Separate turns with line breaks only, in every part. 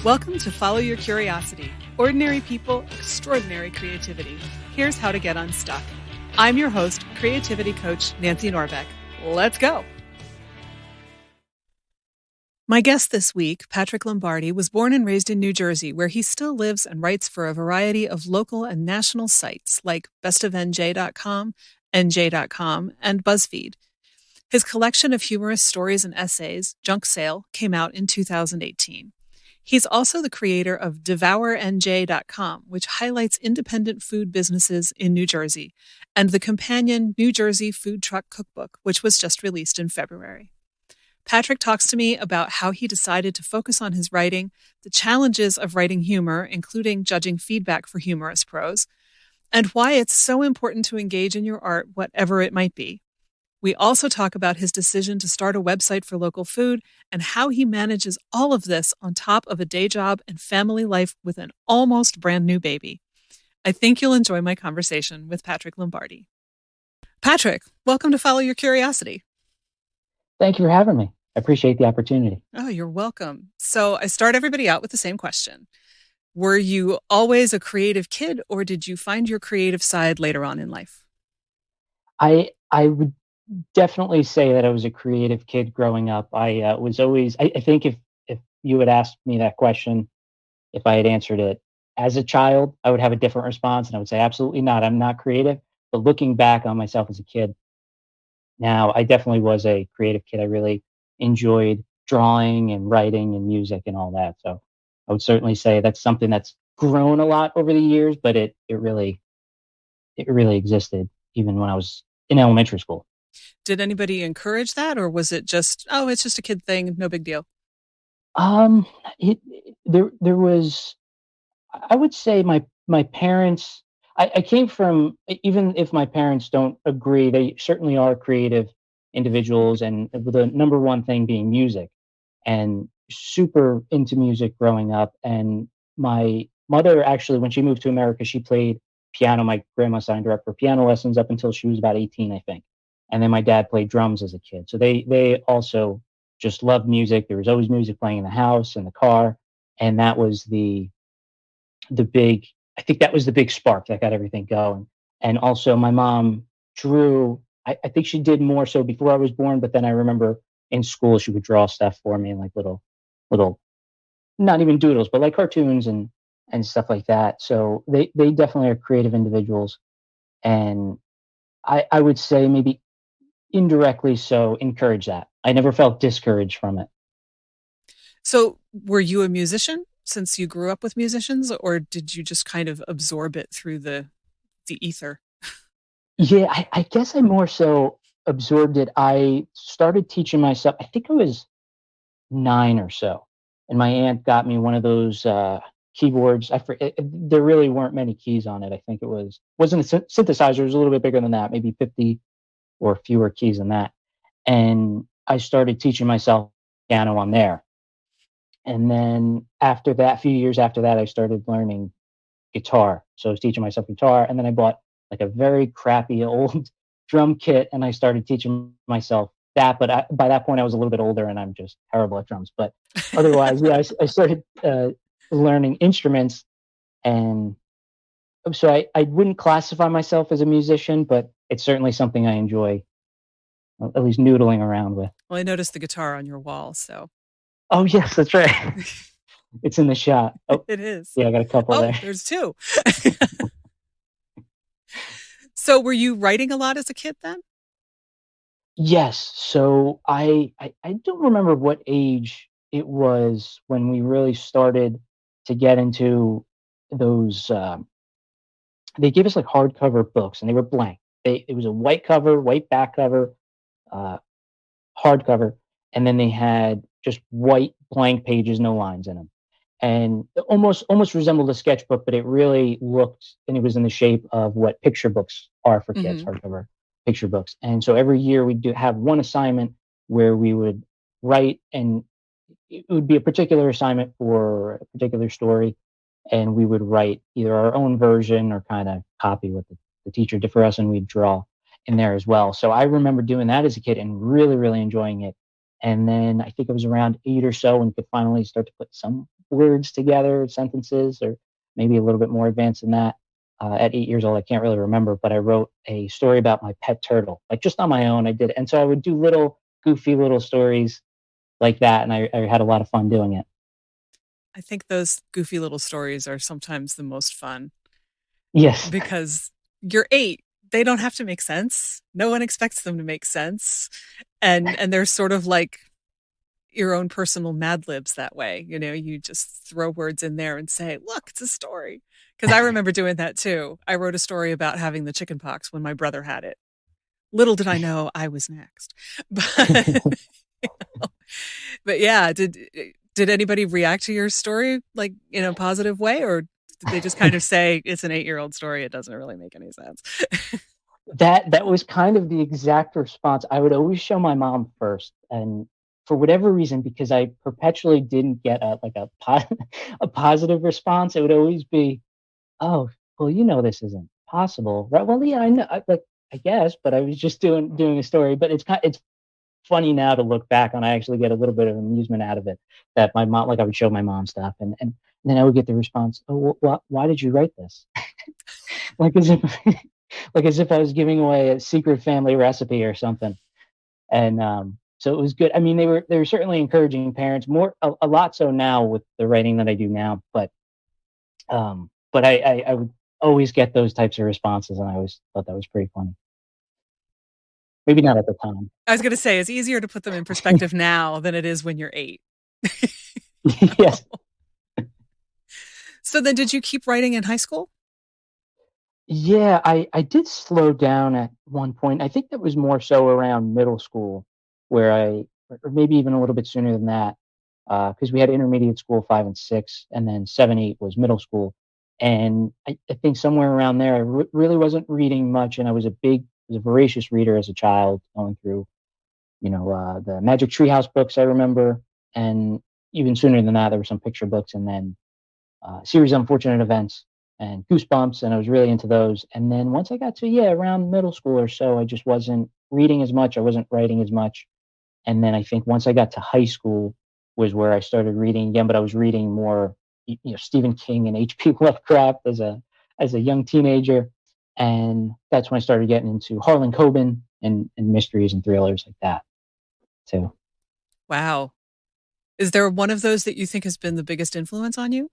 Welcome to Follow Your Curiosity. Ordinary people, extraordinary creativity. Here's how to get unstuck. I'm your host, creativity coach Nancy Norbeck. Let's go. My guest this week, Patrick Lombardi, was born and raised in New Jersey, where he still lives and writes for a variety of local and national sites like bestofnj.com, nj.com, and BuzzFeed. His collection of humorous stories and essays, Junk Sale, came out in 2018. He's also the creator of DevourNJ.com, which highlights independent food businesses in New Jersey, and the companion New Jersey Food Truck Cookbook, which was just released in February. Patrick talks to me about how he decided to focus on his writing, the challenges of writing humor, including judging feedback for humorous prose, and why it's so important to engage in your art, whatever it might be. We also talk about his decision to start a website for local food and how he manages all of this on top of a day job and family life with an almost brand new baby. I think you'll enjoy my conversation with Patrick Lombardi. Patrick, welcome to Follow Your Curiosity.
Thank you for having me. I appreciate the opportunity.
Oh, you're welcome. So I start everybody out with the same question. Were you always a creative kid, or did you find your creative side later on in life?
I would definitely say that I was a creative kid growing up. I was always, I think if you had asked me that question, if I had answered it as a child, I would have a different response. And I would say, absolutely not. I'm not creative. But looking back on myself as a kid, now I definitely was a creative kid. I really enjoyed drawing and writing and music and all that. So I would certainly say that's something that's grown a lot over the years, but it really existed even when I was in elementary school.
Did anybody encourage that, or was it just, oh, it's just a kid thing, no big deal?
There was, I would say my parents, I came from, even if my parents don't agree, they certainly are creative individuals, and the number one thing being music, and super into music growing up. And my mother, actually, when she moved to America, she played piano. My grandma signed her up for piano lessons up until she was about 18, I think. And then my dad played drums as a kid. So they also just loved music. There was always music playing in the house, in the car. And that was the big, I think that was the big spark that got everything going. And also my mom drew, I think she did more so before I was born, but then I remember in school she would draw stuff for me, like little, not even doodles, but like cartoons and stuff like that. So they definitely are creative individuals. And I would say maybe indirectly so encourage that. I never felt discouraged from it.
So were you a musician since you grew up with musicians, or did you just kind of absorb it through the ether?
Yeah, I guess I more so absorbed it. I started teaching myself, I think I was 9 or so. And my aunt got me one of those keyboards. There really weren't many keys on it. I think wasn't a synthesizer. It was a little bit bigger than that, maybe 50 or fewer keys than that. And I started teaching myself piano on there. And then after that, a few years after that, I started learning guitar. So I was teaching myself guitar. And then I bought like a very crappy old drum kit, and I started teaching myself that. But by that point, I was a little bit older, and I'm just terrible at drums. But otherwise, yeah, I started learning instruments. And so I wouldn't classify myself as a musician, but it's certainly something I enjoy, at least noodling around with.
Well, I noticed the guitar on your wall, so.
Oh, yes, that's right. It's in the shot. Oh,
it is.
Yeah, I got a couple there.
There's two. So were you writing a lot as a kid then?
Yes. So I don't remember what age it was when we really started to get into those. They gave us like hardcover books, and they were blank. It was a white cover, white back cover, hardcover, and then they had just white blank pages, no lines in them, and it almost resembled a sketchbook, but it really looked, and it was in the shape of what picture books are for kids, hardcover picture books. And so every year we do have one assignment where we would write, and it would be a particular assignment for a particular story, and we would write either our own version or kind of copy what the teacher did for us, and we'd draw in there as well. So I remember doing that as a kid and really, really enjoying it. And then I think it was around 8 or so and could finally start to put some words together, sentences, or maybe a little bit more advanced than that. At 8 years old, I can't really remember, but I wrote a story about my pet turtle, like just on my own. I did, and so I would do little goofy little stories like that, and I had a lot of fun doing it.
I think those goofy little stories are sometimes the most fun
Yes.
because you're 8. They don't have to make sense. No one expects them to make sense. And they're sort of like your own personal Mad Libs that way. You know, you just throw words in there and say, look, it's a story. Because I remember doing that too. I wrote a story about having the chicken pox when my brother had it. Little did I know I was next. But but yeah, did anybody react to your story like in a positive way, or did they just kind of say it's an 8-year-old story? It doesn't really make any sense.
That was kind of the exact response. I would always show my mom first, and for whatever reason, because I perpetually didn't get a positive response, it would always be, "Oh, well, this isn't possible." Right? Well, yeah, I know, I guess, but I was just doing a story. But it's funny now to look back on. I actually get a little bit of amusement out of it. That my mom, like I would show my mom stuff, and then I would get the response, "Oh, well, why did you write this?" Like as if like as if I was giving away a secret family recipe or something. And so it was good. I mean, they were certainly encouraging parents, more a lot so now with the writing that I do now. But I would always get those types of responses, and I always thought that was pretty funny. Maybe not at the time.
I was going to say it's easier to put them in perspective now than it is when you're 8.
Yes.
So then did you keep writing in high school?
Yeah, I did slow down at one point. I think that was more so around middle school, where or maybe even a little bit sooner than that, because we had intermediate school 5 and 6, and then 7, 8 was middle school. And I think somewhere around there, really wasn't reading much, and I was a voracious reader as a child, going through, the Magic Treehouse books I remember, and even sooner than that, there were some picture books, and then series of unfortunate events and Goosebumps, and I was really into those. And then once I got to, yeah, around middle school or so, I just wasn't reading as much. I wasn't writing as much. And then I think once I got to high school was where I started reading again, but I was reading more, Stephen King and H.P. Lovecraft as a young teenager, and that's when I started getting into Harlan Coben and mysteries and thrillers like that too.
Wow. Is there one of those that you think has been the biggest influence on you?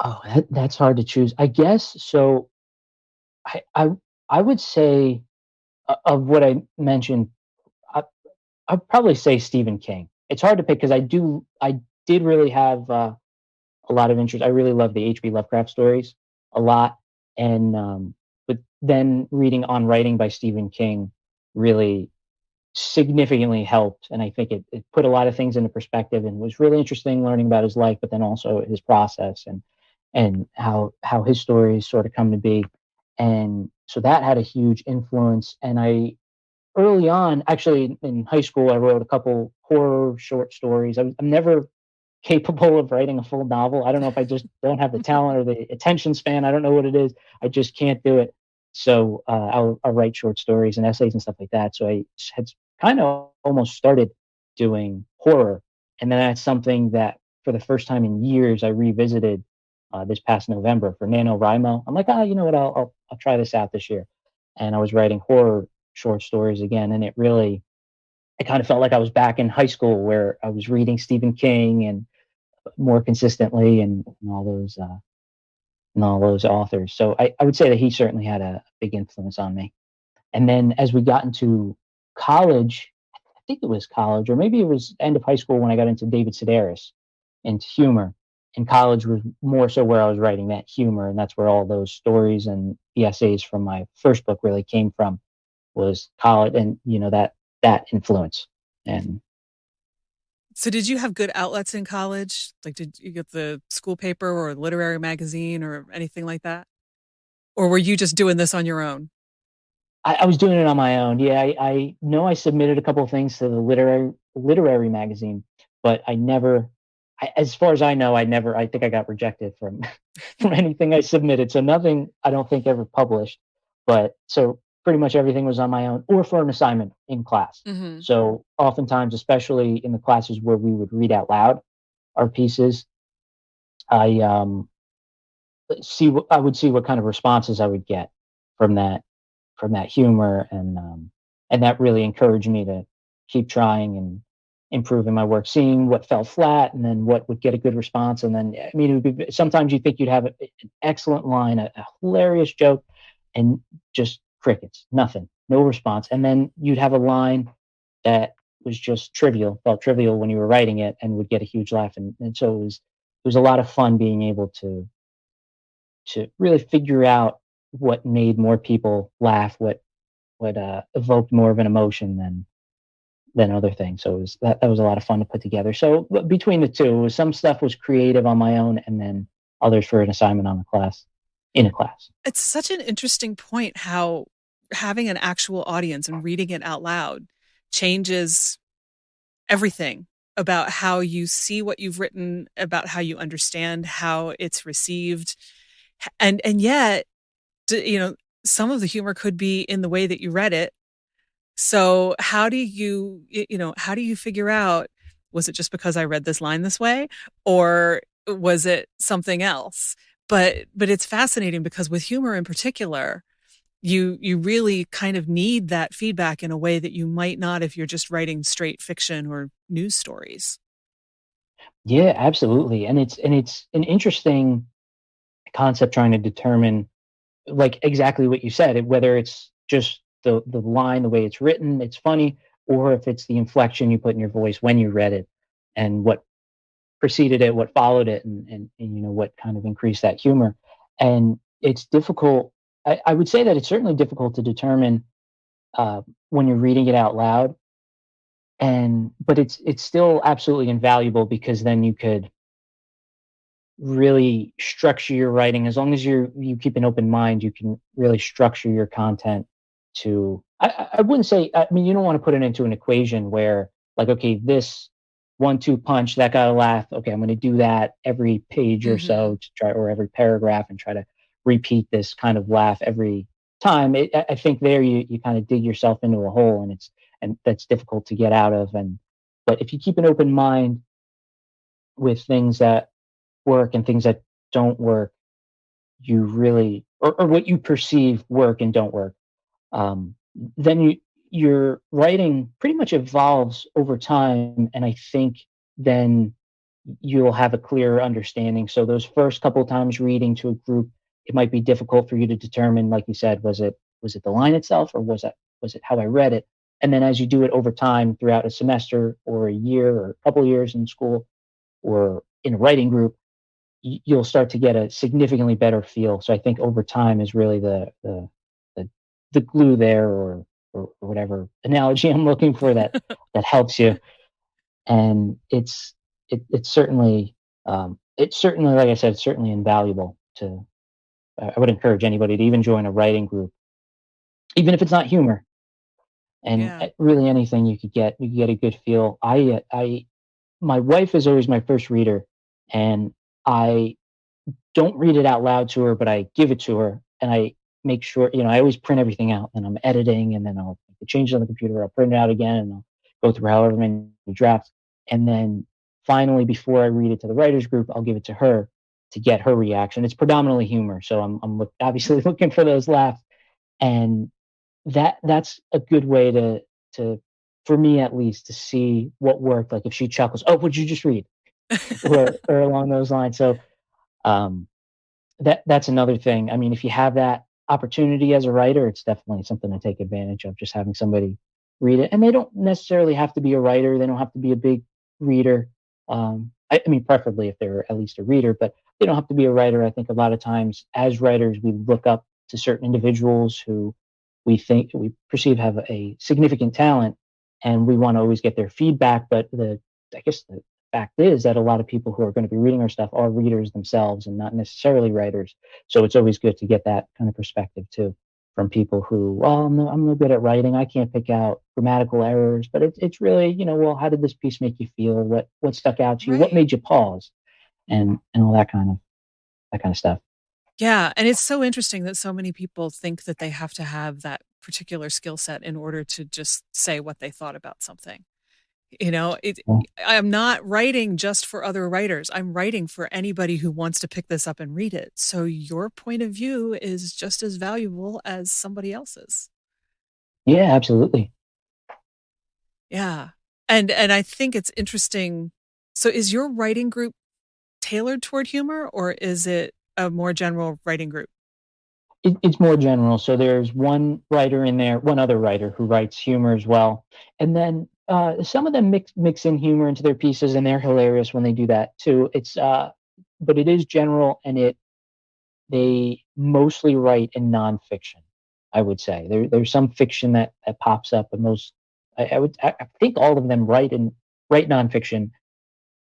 Oh, that's hard to choose. I guess so. I I I would say, of what I mentioned, I I'd probably say Stephen King. It's hard to pick because I did really have a lot of interest. I really love the H.P. Lovecraft stories a lot, and but then reading On Writing by Stephen King really significantly helped, and I think it put a lot of things into perspective, and was really interesting learning about his life, but then also his process, and how his stories sort of come to be. And so that had a huge influence. And I early on, actually in high school, I wrote a couple horror short stories. I'm never capable of writing a full novel. I don't know if I just don't have the talent or the attention span. I don't know what it is. I just can't do it. So I'll write short stories and essays and stuff like that. So I had kind of almost started doing horror, and then that's something that for the first time in years I revisited this past November for NaNoWriMo. I'm like, you know what? I'll try this out this year, and I was writing horror short stories again, and it kind of felt like I was back in high school where I was reading Stephen King and more consistently, and all those authors. So I would say that he certainly had a big influence on me. And then as we got into college, I think it was college, or maybe it was end of high school when I got into David Sedaris, into humor. And college was more so where I was writing that humor, and that's where all those stories and the essays from my first book really came from, was college, and that influence. And
So did you have good outlets in college? Like did you get the school paper or a literary magazine or anything like that? Or were you just doing this on your own?
I was doing it on my own. Yeah, I know I submitted a couple of things to the literary magazine, but I never, as far as I know, I never. I think I got rejected from from anything I submitted. So nothing I don't think ever published. But so pretty much everything was on my own or for an assignment in class.
Hmm.
So oftentimes, especially in the classes where we would read out loud our pieces, I see what kind of responses I would get from that humor, and that really encouraged me to keep trying and improving my work, seeing what fell flat and then what would get a good response. And then, I mean, it would be sometimes you think you'd have an excellent line, a hilarious joke, and just crickets, nothing, no response. And then you'd have a line that was just trivial, felt trivial when you were writing it, and would get a huge laugh. And so it was a lot of fun being able to really figure out what made more people laugh, what evoked more of an emotion than other things. So that was a lot of fun to put together. So between the two, some stuff was creative on my own, and then others for an assignment on the class in a class.
It's such an interesting point how having an actual audience and reading it out loud changes everything about how you see what you've written, about how you understand how it's received. And yet, you know, some of the humor could be in the way that you read it. So how do how do you figure out, was it just because I read this line this way, or was it something else? But it's fascinating because with humor in particular, you really kind of need that feedback in a way that you might not if you're just writing straight fiction or news stories.
Yeah, absolutely. And it's an interesting concept trying to determine, like, exactly what you said, whether it's just the line, the way it's written, it's funny, or if it's the inflection you put in your voice when you read it, and what preceded it, what followed it, and what kind of increased that humor. And it's difficult. I would say that it's certainly difficult to determine when you're reading it out loud, and but it's still absolutely invaluable, because then you could really structure your writing. As long as you keep an open mind, you can really structure your content to, I wouldn't say, I mean, you don't want to put it into an equation where, like, okay, this 1-2 punch that got a laugh, okay, I'm going to do that every page or
Hmm.
so to try, or every paragraph, and try to repeat this kind of laugh every time. I think there you kind of dig yourself into a hole, and that's difficult to get out of. And but if you keep an open mind with things that work and things that don't work, you really, or what you perceive work and don't work, um, then your writing pretty much evolves over time. And I think then you'll have a clearer understanding. So those first couple of times reading to a group, it might be difficult for you to determine, like you said, was it the line itself, or was it how I read it? And then as you do it over time throughout a semester or a year or a couple of years in school or in a writing group, you'll start to get a significantly better feel. So I think over time is really the, the glue there, or whatever analogy I'm looking for, that helps you. And it's certainly, like I said, it's certainly invaluable to. I would encourage anybody to even join a writing group, even if it's not humor, and
Yeah.
really anything you could get a good feel. I My wife is always my first reader, and I don't read it out loud to her, but I give it to her, and I make sure, I always print everything out, and I'm editing, and then I'll make the changes on the computer. I'll print it out again, and I'll go through however many drafts. And then finally, before I read it to the writers group, I'll give it to her to get her reaction. It's predominantly humor. So obviously looking for those laughs. And that's a good way to, for me at least, to see what worked. Like if she chuckles, oh, would you just read? Or along those lines. So, um, that's another thing. I mean, if you have that opportunity as a writer, it's definitely something to take advantage of, just having somebody read it. And they don't necessarily have to be a writer, they don't have to be a big reader. I mean, preferably if they're at least a reader, but they don't have to be a writer. I think a lot of times as writers, we look up to certain individuals who we perceive have a significant talent, and we want to always get their feedback. But I guess the fact is that a lot of people who are going to be reading our stuff are readers themselves and not necessarily writers. So it's always good to get that kind of perspective too, from people who, well, I'm no good at writing. I can't pick out grammatical errors, but it's really, well, how did this piece make you feel? What stuck out to you? What
Right.
made you pause? And all that kind of stuff.
Yeah, and it's so interesting that so many people think that they have to have that particular skill set in order to just say what they thought about something.
Yeah.
I'm not writing just for other writers. I'm writing for anybody who wants to pick this up and read it. So your point of view is just as valuable as somebody else's.
Yeah, absolutely.
Yeah. And I think it's interesting. So is your writing group tailored toward humor, or is it a more general writing group?
It's more general. So there's one writer in there, one other writer who writes humor as well, and then some of them mix in humor into their pieces, and they're hilarious when they do that too. But it is general, and they mostly write in nonfiction. I would say there's some fiction that pops up, but I think all of them write nonfiction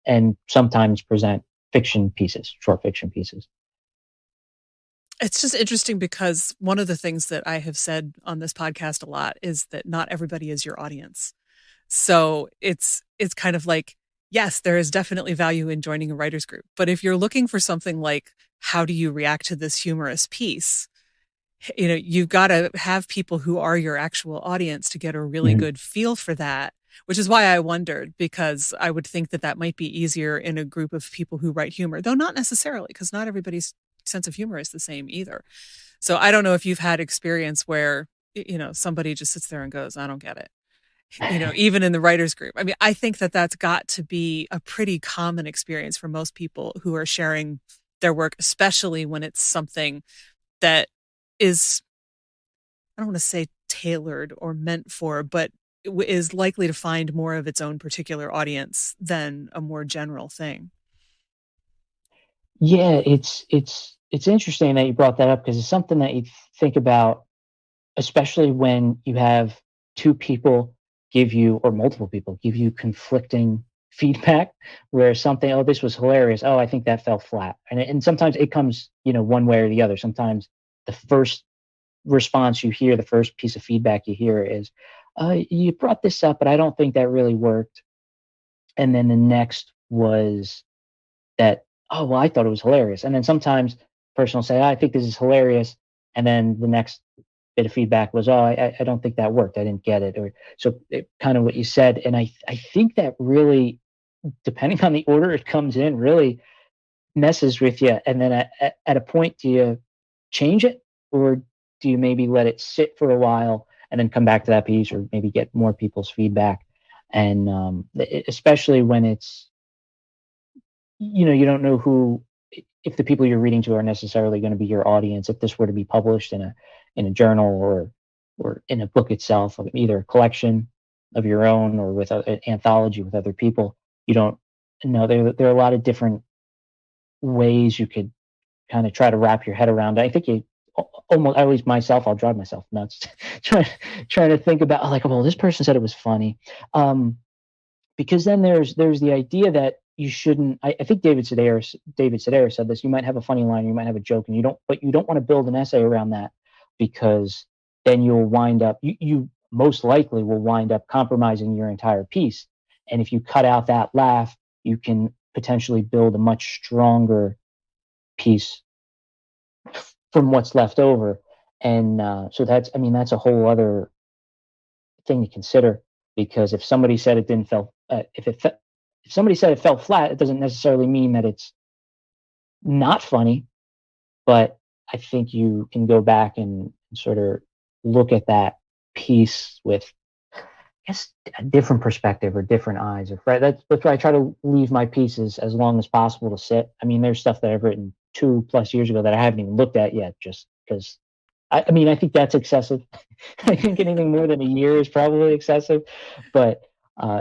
and sometimes present fiction pieces, short fiction pieces.
It's just interesting because one of the things that I have said on this podcast a lot is that not everybody is your audience. So it's kind of like, yes, there is definitely value in joining a writers group. But if you're looking for something like, how do you react to this humorous piece? You've got to have people who are your actual audience to get a really
Mhm.
good feel for that, which is why I wondered, because I would think that that might be easier in a group of people who write humor, though not necessarily, because not everybody's sense of humor is the same either. So I don't know if you've had experience where, somebody just sits there and goes, I don't get it. Even in the writers group. I mean, I think that that's got to be a pretty common experience for most people who are sharing their work, especially when it's something that is, I don't want to say tailored or meant for, but is likely to find more of its own particular audience than a more general thing.
Yeah, it's interesting that you brought that up because it's something that you think about, especially when you have two people give you or multiple people give you conflicting feedback where something, oh, this was hilarious. Oh, I think that fell flat. And sometimes it comes, one way or the other. Sometimes the first response you hear, the first piece of feedback you hear is, you brought this up, but I don't think that really worked. And then the next was that, "Oh, well, I thought it was hilarious." And then sometimes the person will say, "I think this is hilarious." And then the next bit of feedback was, "Oh, I don't think that worked. I didn't get it." Or so kind of what you said. And I think that really, depending on the order it comes in, really messes with you. And then at a point, do you change it, or do you maybe let it sit for a while and then come back to that piece, or maybe get more people's feedback? And especially when you don't know who, if the people you're reading to are necessarily going to be your audience. If this were to be published in a journal, or in a book itself, of either a collection of your own or with an anthology with other people, you don't know. There are a lot of different ways you could kind of try to wrap your head around it. I think almost, at least myself, I'll drive myself nuts trying trying to think about, like, well, this person said it was funny. Um, because then there's the idea that you shouldn't. I think David Sedaris said this. You might have a funny line, you might have a joke, and you don't want to build an essay around that, because then you'll wind up, you most likely will wind up compromising your entire piece. And if you cut out that laugh, you can potentially build a much stronger piece from what's left over. And so that's, I mean, that's a whole other thing to consider, because if somebody said it didn't fell if somebody said it fell flat, it doesn't necessarily mean that it's not funny. But I think you can go back and sort of look at that piece with, I guess, a different perspective or different eyes. Or right, that's why I try to leave my pieces as long as possible to sit. I mean, there's stuff that I've written 2+ years ago that I haven't even looked at yet, just because. I mean, I think that's excessive. I think anything more than a year is probably excessive. But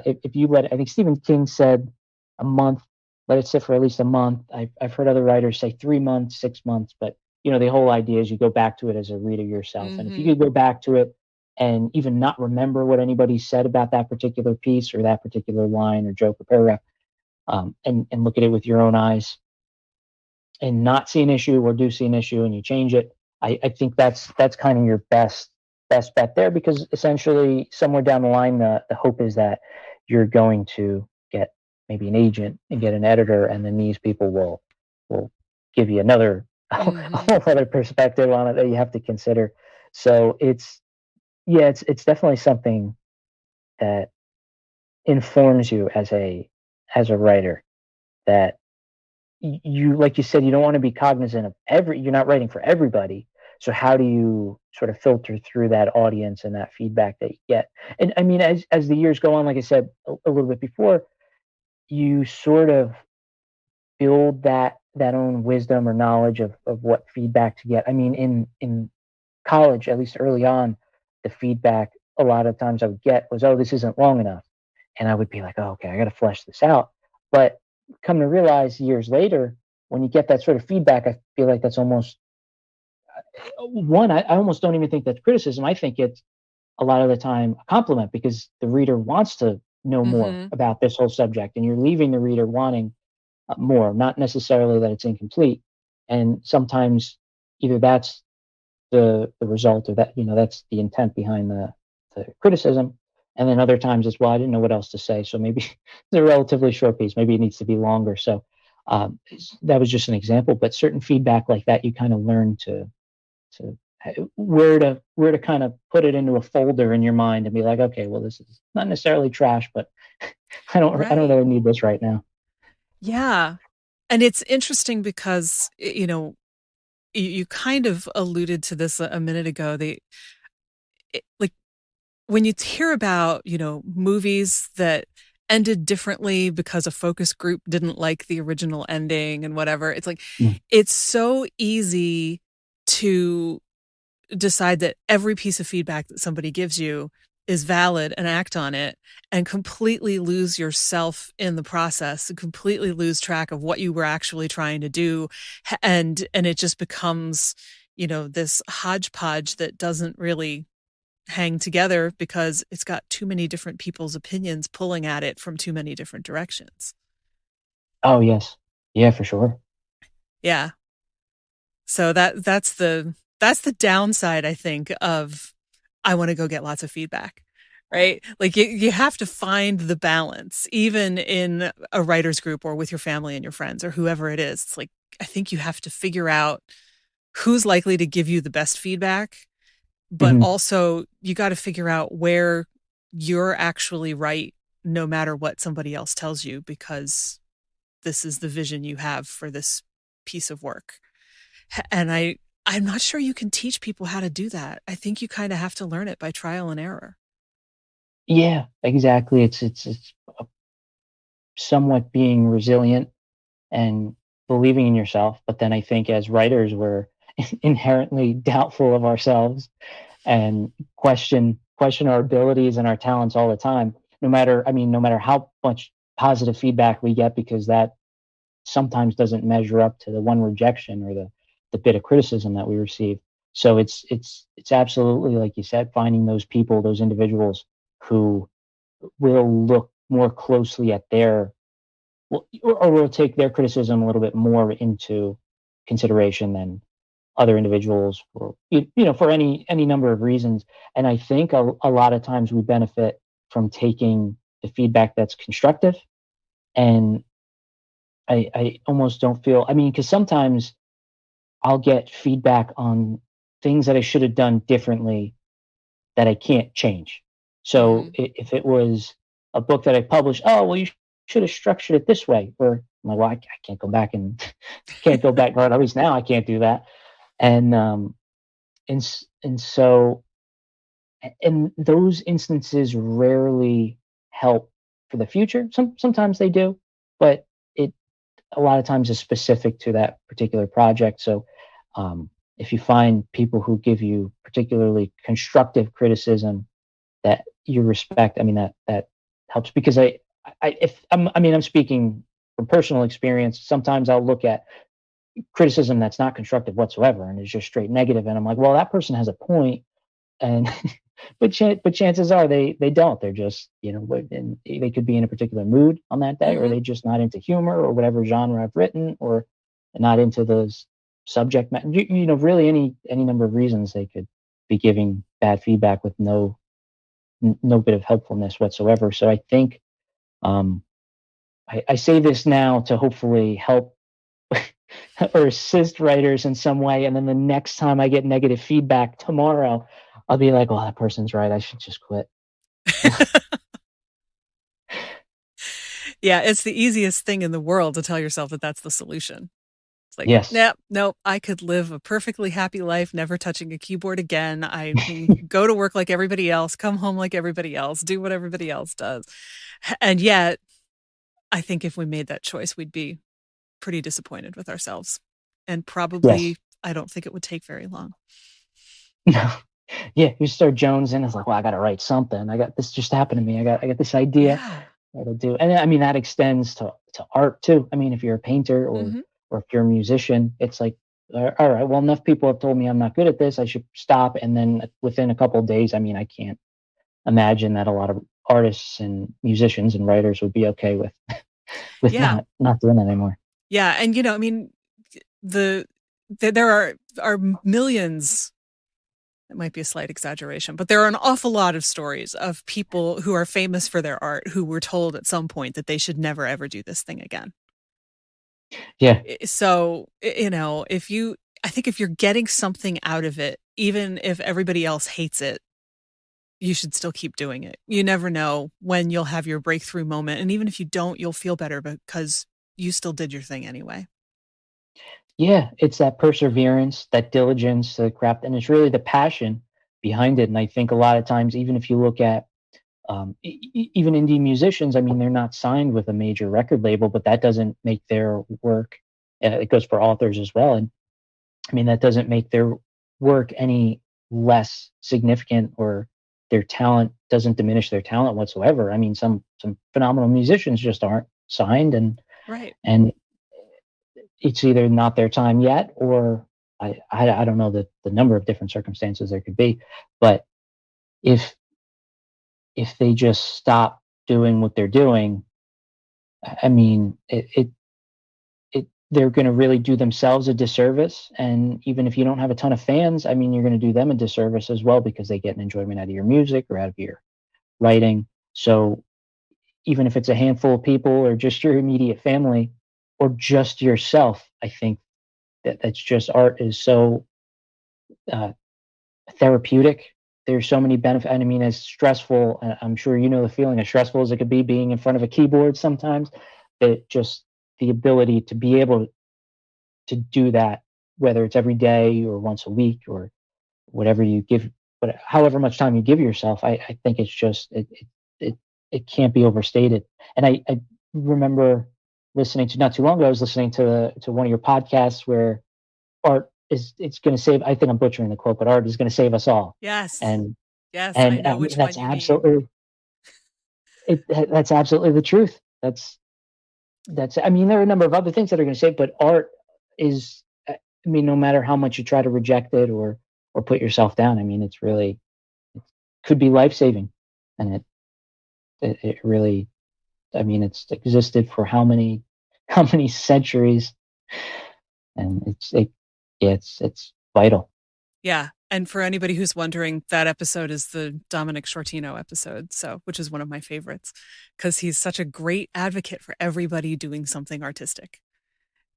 if you let, I think Stephen King said a month, let it sit for at least a month. I've heard other writers say 3 months, 6 months, but the whole idea is you go back to it as a reader yourself. And if you
Mm-hmm.
could go back to it and even not remember what anybody said about that particular piece or that particular line or joke or paragraph, and look at it with your own eyes and not see an issue, or do see an issue and you change it, I think that's kind of your best bet there, because essentially somewhere down the line, the hope is that you're going to get maybe an agent and get an editor, and then these people will give you another a
Mm-hmm.
whole other perspective on it that you have to consider. So it's, yeah, it's definitely something that informs you as a writer that you, like you said, you don't want to be cognizant of you're not writing for everybody. So how do you sort of filter through that audience and that feedback that you get? And I mean, as the years go on, like I said a little bit before, you sort of build that own wisdom or knowledge of what feedback to get. I mean, in college, at least early on, the feedback a lot of times I would get was, "Oh, this isn't long enough," and I would be like, "Oh, okay, I got to flesh this out." But come to realize years later, when you get that sort of feedback, I feel like that's almost one. I almost don't even think that's criticism. I think it's a lot of the time a compliment because the reader wants to know more
Mhm.
about this whole subject, and you're leaving the reader wanting more, not necessarily that it's incomplete. And sometimes either that's the result, or that that's the intent behind the criticism. And then other times it's, well, I didn't know what else to say, so maybe it's a relatively short piece, maybe it needs to be longer. So that was just an example, but certain feedback like that, you kind of learn to where to kind of put it into a folder in your mind and be like, okay, well, this is not necessarily trash, but I don't
Right.
really need this right now.
Yeah. And it's interesting because, you kind of alluded to this a minute ago. Like when you hear about, movies that ended differently because a focus group didn't like the original ending and whatever, it's like,
Mm.
it's so easy to decide that every piece of feedback that somebody gives you is valid and act on it and completely lose yourself in the process and completely lose track of what you were actually trying to do. And it just becomes, this hodgepodge that doesn't really hang together because it's got too many different people's opinions pulling at it from too many different directions.
Oh yes, yeah, for sure.
Yeah. So that's the downside, I think, of I want to go get lots of feedback. Right? Like you have to find the balance, even in a writer's group or with your family and your friends or whoever it is. It's like I think you have to figure out who's likely to give you the best feedback, but
Mhm.
also you got to figure out where you're actually right no matter what somebody else tells you, because this is the vision you have for this piece of work. And I'm not sure you can teach people how to do that. I think you kind of have to learn it by trial and error.
Yeah, exactly. It's somewhat being resilient and believing in yourself. But then I think as writers, we're inherently doubtful of ourselves and question our abilities and our talents all the time. No matter how much positive feedback we get, because that sometimes doesn't measure up to the one rejection or the bit of criticism that we receive. So it's absolutely like you said, finding those people, those individuals who will look more closely at their or will take their criticism a little bit more into consideration than other individuals for for any number of reasons. And I think a lot of times we benefit from taking the feedback that's constructive. And I almost don't feel, I mean, because sometimes I'll get feedback on things that I should have done differently that I can't change. So
Mm-hmm.
if it was a book that I published, oh well, you should have structured it this way. Or I'm like, well, I can't go back and can't go back. Or at least now I can't do that. And and so and those instances rarely help for the future. Sometimes they do, but it a lot of times is specific to that particular project. So if you find people who give you particularly constructive criticism that you respect, I mean that helps because I mean I'm speaking from personal experience. Sometimes I'll look at criticism that's not constructive whatsoever and is just straight negative, and I'm like, well, that person has a point, and but chances are they don't. They're just and they could be in a particular mood on that day, or
Mm-hmm.
they just not into humor or whatever genre I've written, or not into those subject matter. Really any number of reasons they could be giving bad feedback with no bit of helpfulness whatsoever. So I think um, I say this now to hopefully help or assist writers in some way, and then the next time I get negative feedback tomorrow, I'll be like, "Well, that person's right. I should just quit."
Yeah, it's the easiest thing in the world to tell yourself that that's the solution. It's like,
Yes.
nope, nope, I could live a perfectly happy life, never touching a keyboard again. I can go to work like everybody else, come home like everybody else, do what everybody else does. And yet, I think if we made that choice, we'd be pretty disappointed with ourselves. And probably,
Yes.
I don't think it would take very long.
No. Yeah, you start jonesing. It's like, well, I got to write something. I got this just happened to me. I got this idea
Yeah.
that'll do. And I mean, that extends to art too. I mean, if you're a painter
Hmm.
or if you're a musician, it's like, all right, well, enough people have told me I'm not good at this. I should stop. And then within a couple of days, I mean, I can't imagine that a lot of artists and musicians and writers would be okay with
Yeah.
not doing that anymore.
Yeah. And, I mean, the, there are millions. It might be a slight exaggeration, but there are an awful lot of stories of people who are famous for their art who were told at some point that they should never ever do this thing again.
Yeah.
So, I think if you're getting something out of it, even if everybody else hates it, you should still keep doing it. You never know when you'll have your breakthrough moment. And even if you don't, you'll feel better because you still did your thing anyway.
Yeah, it's that perseverance, that diligence, the craft, and it's really the passion behind it. And I think a lot of times, even if you look at even indie musicians, I mean, they're not signed with a major record label, but that doesn't make their work. It goes for authors as well, and I mean that doesn't make their work any less significant or their talent doesn't diminish their talent whatsoever. I mean, some phenomenal musicians just aren't signed,
Right.
and it's either not their time yet, or I don't know the number of different circumstances there could be, but if if they just stop doing what they're doing, I mean, they're going to really do themselves a disservice. And even if you don't have a ton of fans, I mean, you're going to do them a disservice as well because they get an enjoyment out of your music or out of your writing. So even if it's a handful of people or just your immediate family or just yourself, I think that's just art is so uh, therapeutic. There's so many benefits. I mean, as stressful, I'm sure you know the feeling as stressful as it could be being in front of a keyboard sometimes, that just the ability to be able to do that, whether it's every day or once a week or whatever you give, but however much time you give yourself, I think it's just, it, it can't be overstated. And I remember listening to not too long ago, I was listening to one of your podcasts where art is it's going to save. I think I'm butchering the quote, but art is going to save us all.
Yes.
And
Yes, I know
I mean,
which one
that's
you mean.
absolutely that's absolutely the truth. That's. I mean, there are a number of other things that are going to save, but art is. I mean, no matter how much you try to reject it or put yourself down, I mean, it's really it could be life saving, and it really. I mean, it's existed for how many centuries, and yeah, it's vital.
Yeah. And for anybody who's wondering, that episode is the Dominic Shortino episode, so which is one of my favorites because he's such a great advocate for everybody doing something artistic.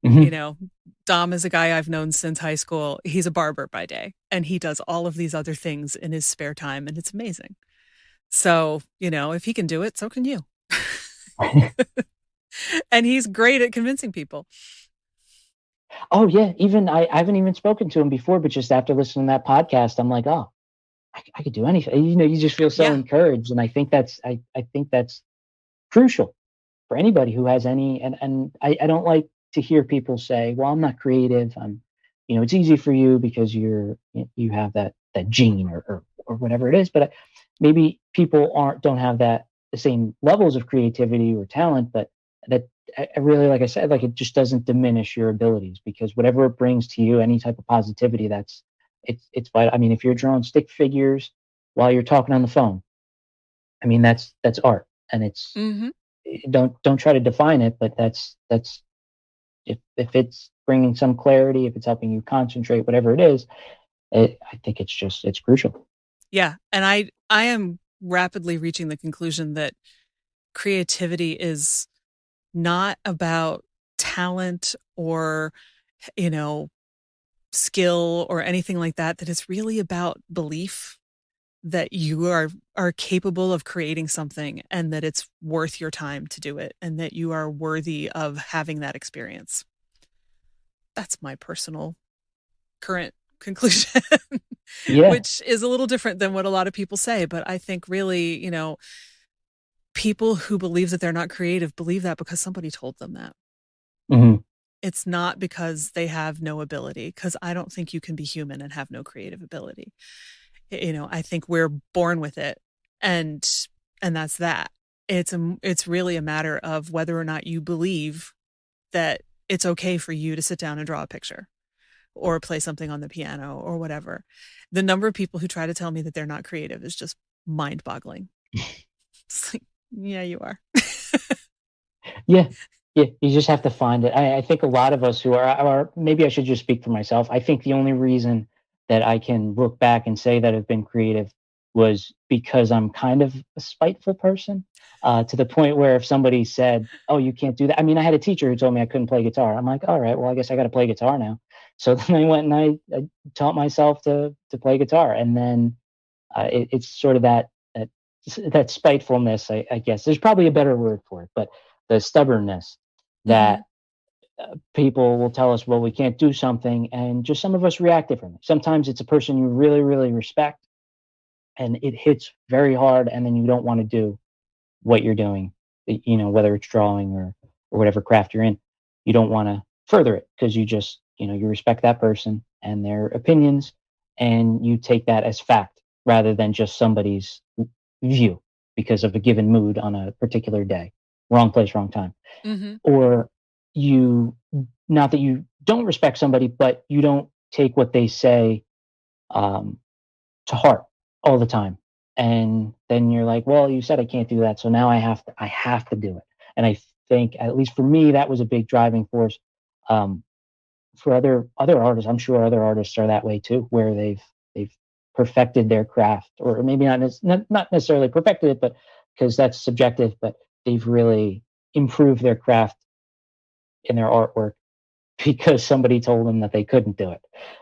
You
Hmm.
know, Dom is a guy I've known since high school. He's a barber by day, and he does all of these other things in his spare time, and it's amazing. So, if he can do it, so can you. And he's great at convincing people.
Oh yeah, even I haven't even spoken to him before, but just after listening to that podcast, I'm like, oh, I could do anything. You know, you just feel so
Yeah.
encouraged, and I think that's crucial for anybody who has any. And I don't like to hear people say, well, I'm not creative. You know, it's easy for you because you have that gene or whatever it is. But maybe people don't have that the same levels of creativity or talent, but that I really, like I said, like it just doesn't diminish your abilities because whatever it brings to you, any type of positivity, it's vital. I mean, if you're drawing stick figures while you're talking on the phone, I mean, that's art, and it's
Hmm.
don't try to define it, but that's if it's bringing some clarity, if it's helping you concentrate, whatever it is, I think it's crucial.
Yeah. And I am rapidly reaching the conclusion that creativity is not about talent or, you know, skill or anything like that, that it's really about belief that you are capable of creating something and that it's worth your time to do it and that you are worthy of having that experience. That's my personal current conclusion,
Yeah.
which is a little different than what a lot of people say. But I think really, people who believe that they're not creative believe that because somebody told them that.
Hmm.
It's not because they have no ability, because I don't think you can be human and have no creative ability. I think we're born with it, and that's that. It's really a matter of whether or not you believe that it's okay for you to sit down and draw a picture or play something on the piano or whatever. The number of people who try to tell me that they're not creative is just mind-boggling. It's like, yeah, you are.
Yeah. Yeah. You just have to find it. I think a lot of us who are, maybe I should just speak for myself. I think the only reason that I can look back and say that I've been creative was because I'm kind of a spiteful person, to the point where if somebody said, "Oh, you can't do that." I mean, I had a teacher who told me I couldn't play guitar. I'm like, all right, well, I guess I got to play guitar now. So then I went and I taught myself to play guitar. And then it's sort of that that spitefulness, I guess. There's probably a better word for it, but the stubbornness
Mm-hmm.
that people will tell us, well, we can't do something, and just some of us react differently. Sometimes it's a person you really, really respect, and it hits very hard, and then you don't want to do what you're doing. Whether it's drawing or whatever craft you're in, you don't want to further it because you just you respect that person and their opinions, and you take that as fact rather than just somebody's view because of a given mood on a particular day. Wrong place, wrong time.
Mm-hmm.
Or you, not that you don't respect somebody, but you don't take what they say um, to heart all the time. And then you're like, well, you said I can't do that, so now I have to do it. And I think, at least for me, that was a big driving force. Um, for other artists, I'm sure other artists are that way too, where they've perfected their craft, or maybe not necessarily perfected it, but because that's subjective, but they've really improved their craft in their artwork because somebody told them that they couldn't do it.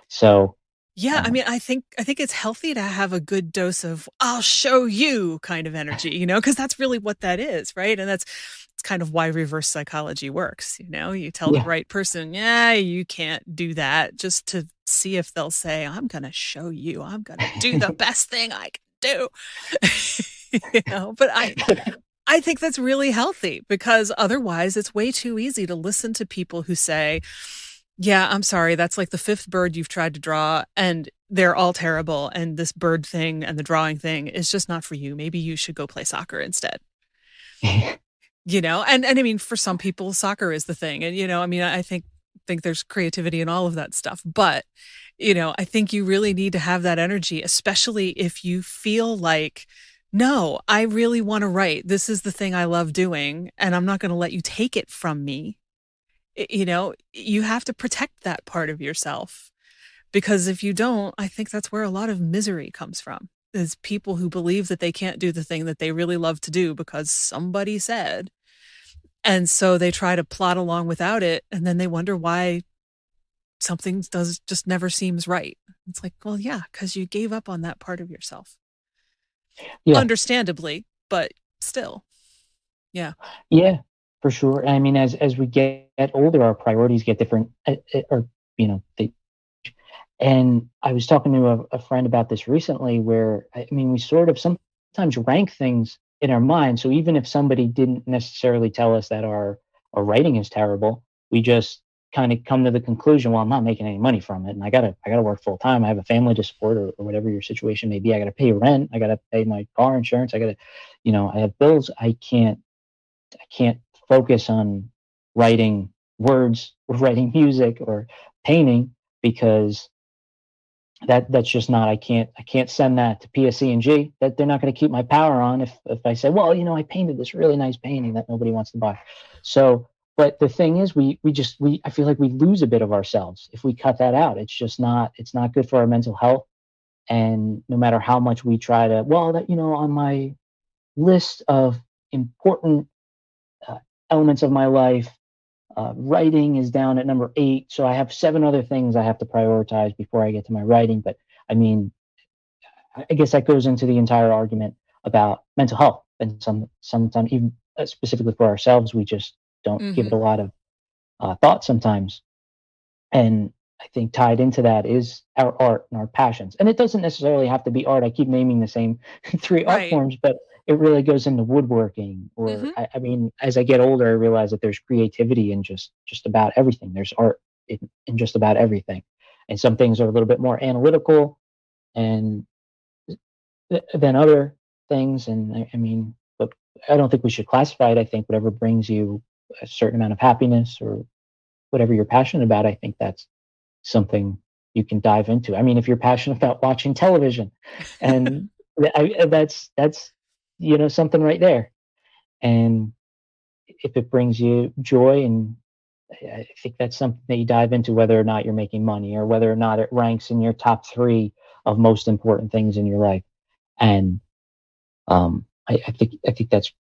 So,
Yeah, I
um,
mean, I think it's healthy to have a good dose of "I'll show you" kind of energy, because that's really what that is, right? And it's kind of why reverse psychology works. You tell the
yeah,
right person, "Yeah, you can't do that," just to see if they'll say, "I'm going to show you. I'm going to do the best thing I can do." But I think that's really healthy because otherwise it's way too easy to listen to people who say, yeah, I'm sorry. That's like the fifth bird you've tried to draw, and they're all terrible. And this bird thing and the drawing thing is just not for you. Maybe you should go play soccer instead. And I mean, for some people, soccer is the thing. And I mean, I think there's creativity in all of that stuff. But I think you really need to have that energy, especially if you feel like, no, I really want to write. This is the thing I love doing, and I'm not going to let you take it from me. You have to protect that part of yourself because if you don't, I think that's where a lot of misery comes from. Is people who believe that they can't do the thing that they really love to do because somebody said. And so they try to plod along without it, and then they wonder why something does just never seems right. It's like, well, yeah, because you gave up on that part of yourself.
yeah,
Understandably, but still. Yeah.
yeah, for sure. I mean, as we get older, our priorities get different, or they. And I was talking to a friend about this recently, where I mean, we sort of sometimes rank things in our mind. So even if somebody didn't necessarily tell us that our writing is terrible, we just kind of come to the conclusion, well, I'm not making any money from it, and I gotta work full time. I have a family to support, or whatever your situation may be. I gotta pay rent. I gotta pay my car insurance. I have bills. I can't focus on writing words or writing music or painting because that's just not. I can't send that to PSE&G. That they're not going to keep my power on if I say, well, I painted this really nice painting that nobody wants to buy. So, but the thing is, we I feel like we lose a bit of ourselves if we cut that out. It's not good for our mental health. And no matter how much we try to, well, that on my list of important uh, elements of my life, writing is down at number 8, so I have 7 other things I have to prioritize before I get to my writing. But I mean, I guess that goes into the entire argument about mental health, and sometimes even specifically for ourselves, we just don't give
Hmm.
it a lot of thought sometimes. And I think tied into that is our art and our passions. And it doesn't necessarily have to be art. I keep naming the same three art
Right.
forms, but it really goes into woodworking. Or
Hmm.
I mean, as I get older, I realize that there's creativity in just about everything. There's art in just about everything. And some things are a little bit more analytical and than other things. And I mean, but I don't think we should classify it. I think whatever brings you a certain amount of happiness or whatever you're passionate about, I think that's something you can dive into. I mean, if you're passionate about watching television, and that's something right there. And if it brings you joy, and I think that's something that you dive into, whether or not you're making money or whether or not it ranks in your top three of most important things in your life. And I think that's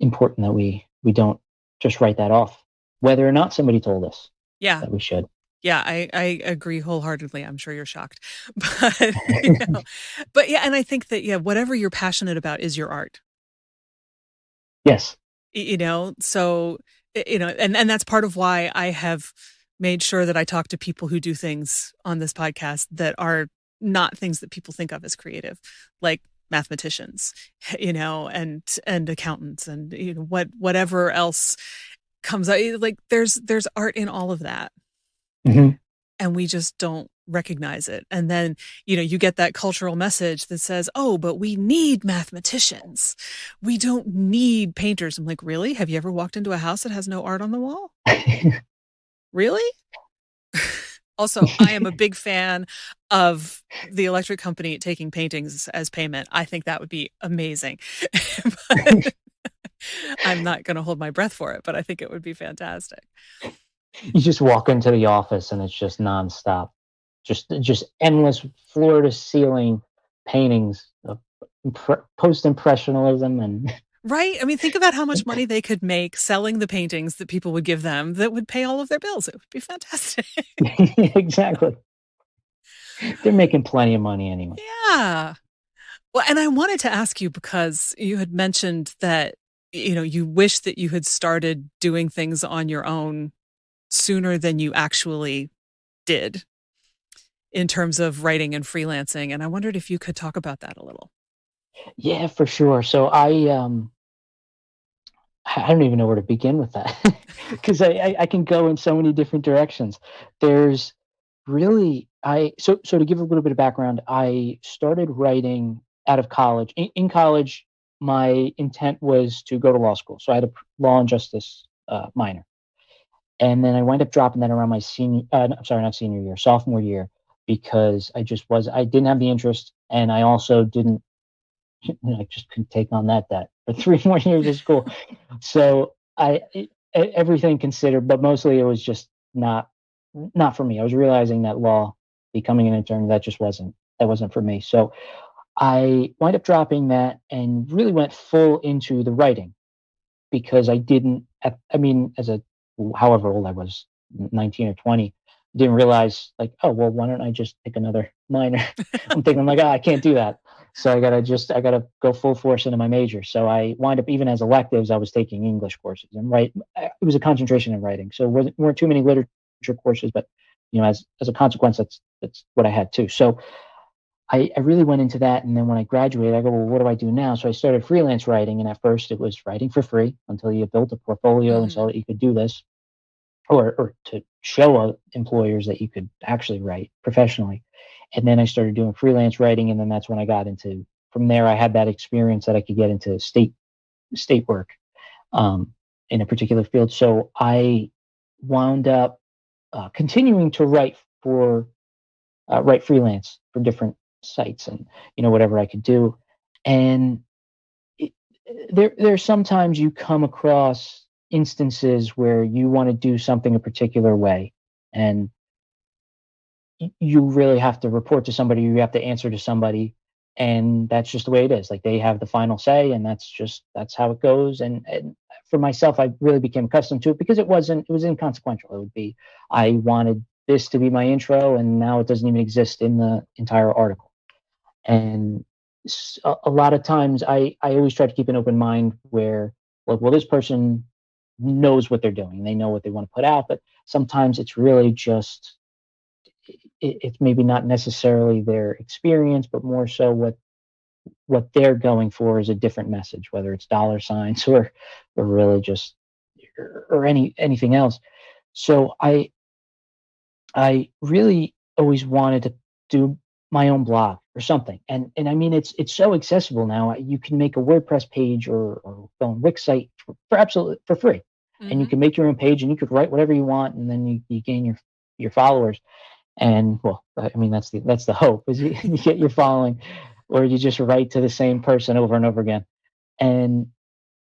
important that we don't just write that off, whether or not somebody told us
Yeah.
that we should.
Yeah, I agree wholeheartedly. I'm sure you're shocked. But, but yeah, and I think that, yeah, whatever you're passionate about is your art,
Yes.
so, and that's part of why I have made sure that I talk to people who do things on this podcast that are not things that people think of as creative, like mathematicians, and accountants and, whatever else comes out. Like there's art in all of that,
Hmm.
and we just don't recognize it. And then, you get that cultural message that says, oh, but we need mathematicians. We don't need painters. I'm like, really? Have you ever walked into a house that has no art on the wall? Really? Also, I am a big fan of the electric company taking paintings as payment. I think that would be amazing. But I'm not going to hold my breath for it, but I think it would be fantastic.
You just walk into the office and it's just nonstop, just endless floor to ceiling paintings of post impressionism and
Right? I mean, think about how much money they could make selling the paintings that people would give them that would pay all of their bills. It would be fantastic.
exactly. They're making plenty of money anyway.
Yeah. Well, and I wanted to ask you because you had mentioned that, you wish that you had started doing things on your own sooner than you actually did in terms of writing and freelancing. And I wondered if you could talk about that a little.
Yeah, for sure. So I don't even know where to begin with that because I can go in so many different directions. There's really so to give a little bit of background, I started writing out of college. In college, my intent was to go to law school, so I had a law and justice minor, and then I wind up dropping that around my senior. I'm sorry, not senior year, sophomore year, because I didn't have the interest, and I also didn't I just couldn't take on that debt for 3 more years of school. So everything considered, but mostly it was just not for me. I was realizing that law, becoming an attorney, that wasn't for me. So I wind up dropping that and really went full into the writing because I didn't. I mean, however old I was, 19 or 20, didn't realize like, oh well, why don't I just take another minor? I'm thinking like, oh, I can't do that. So I gotta go full force into my major. So I wind up even as electives, I was taking English courses and it was a concentration in writing. So weren't too many literature courses, but as a consequence, that's what I had too. So I really went into that. And then when I graduated, I go, well, what do I do now? So I started freelance writing. And at first it was writing for free until you built a portfolio and
Hmm.
so that you could do this or to show employers that you could actually write professionally. And then I started doing freelance writing. And then that's when I got into, from there, I had that experience that I could get into state work um, in a particular field. So I wound up continuing to write freelance for different sites and whatever I could do. And it, there's sometimes you come across instances where you want to do something a particular way, and you really have to report to somebody, you have to answer to somebody, and that's just the way it is. Like they have the final say, and that's how it goes. And for myself, I really became accustomed to it because it was inconsequential. It would be I wanted this to be my intro, and now it doesn't even exist in the entire article. And a lot of times I always try to keep an open mind where, like, well, this person knows what they're doing. They know what they want to put out, but sometimes it's really just it's maybe not necessarily their experience, but more so what they're going for is a different message, whether it's dollar signs or really just or anything else. So I really always wanted to do my own blog or something. And I mean, it's so accessible now. You can make a WordPress page or go on Wix site for absolutely for free. And you
Mm-hmm.
can make your own page and you could write whatever you want, and then you gain your followers. And well, I mean, that's the hope is you get your following, or you just write to the same person over and over again. And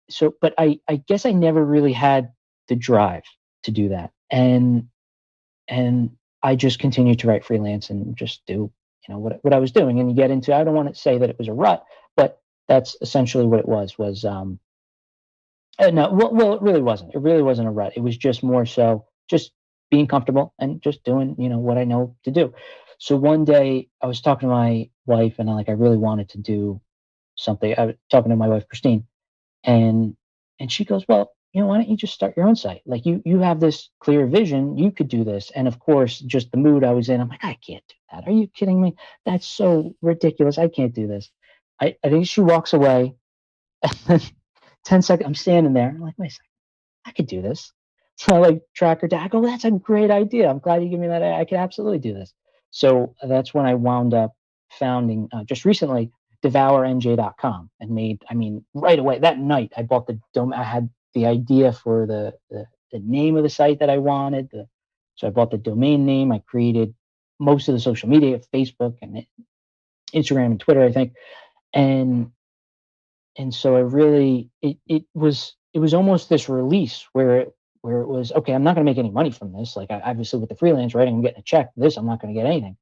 so, but I guess I never really had the drive to do that. And I just continued to write freelance and just do, what I was doing. And you get into, I don't want to say that it was a rut, but that's essentially what it was, no, well, it really wasn't. It really wasn't a rut. It was just more so just being comfortable and just doing, what I know to do. So one day I was talking to my wife and I really wanted to do something. I was talking to my wife, Christine, and she goes, "Well, why don't you just start your own site? Like you have this clear vision, you could do this." And of course, just the mood I was in, I'm like, "I can't do that. Are you kidding me? That's so ridiculous. I can't do this." I think she walks away, and then 10 seconds, I'm standing there. I'm like, "Wait a second, I could do this." So I track her down. I go, "That's a great idea. I'm glad you give me that. I can absolutely do this." So that's when I wound up founding just recently devourenj.com and made, I mean, right away that night I bought the dome. I had the idea for the name of the site that I wanted. So I bought the domain name. I created most of the social media, Facebook and Instagram and Twitter, I think. And so I really it was almost this release where it was okay. I'm not going to make any money from this. Like obviously with the freelance writing, I'm getting a check. This I'm not going to get anything,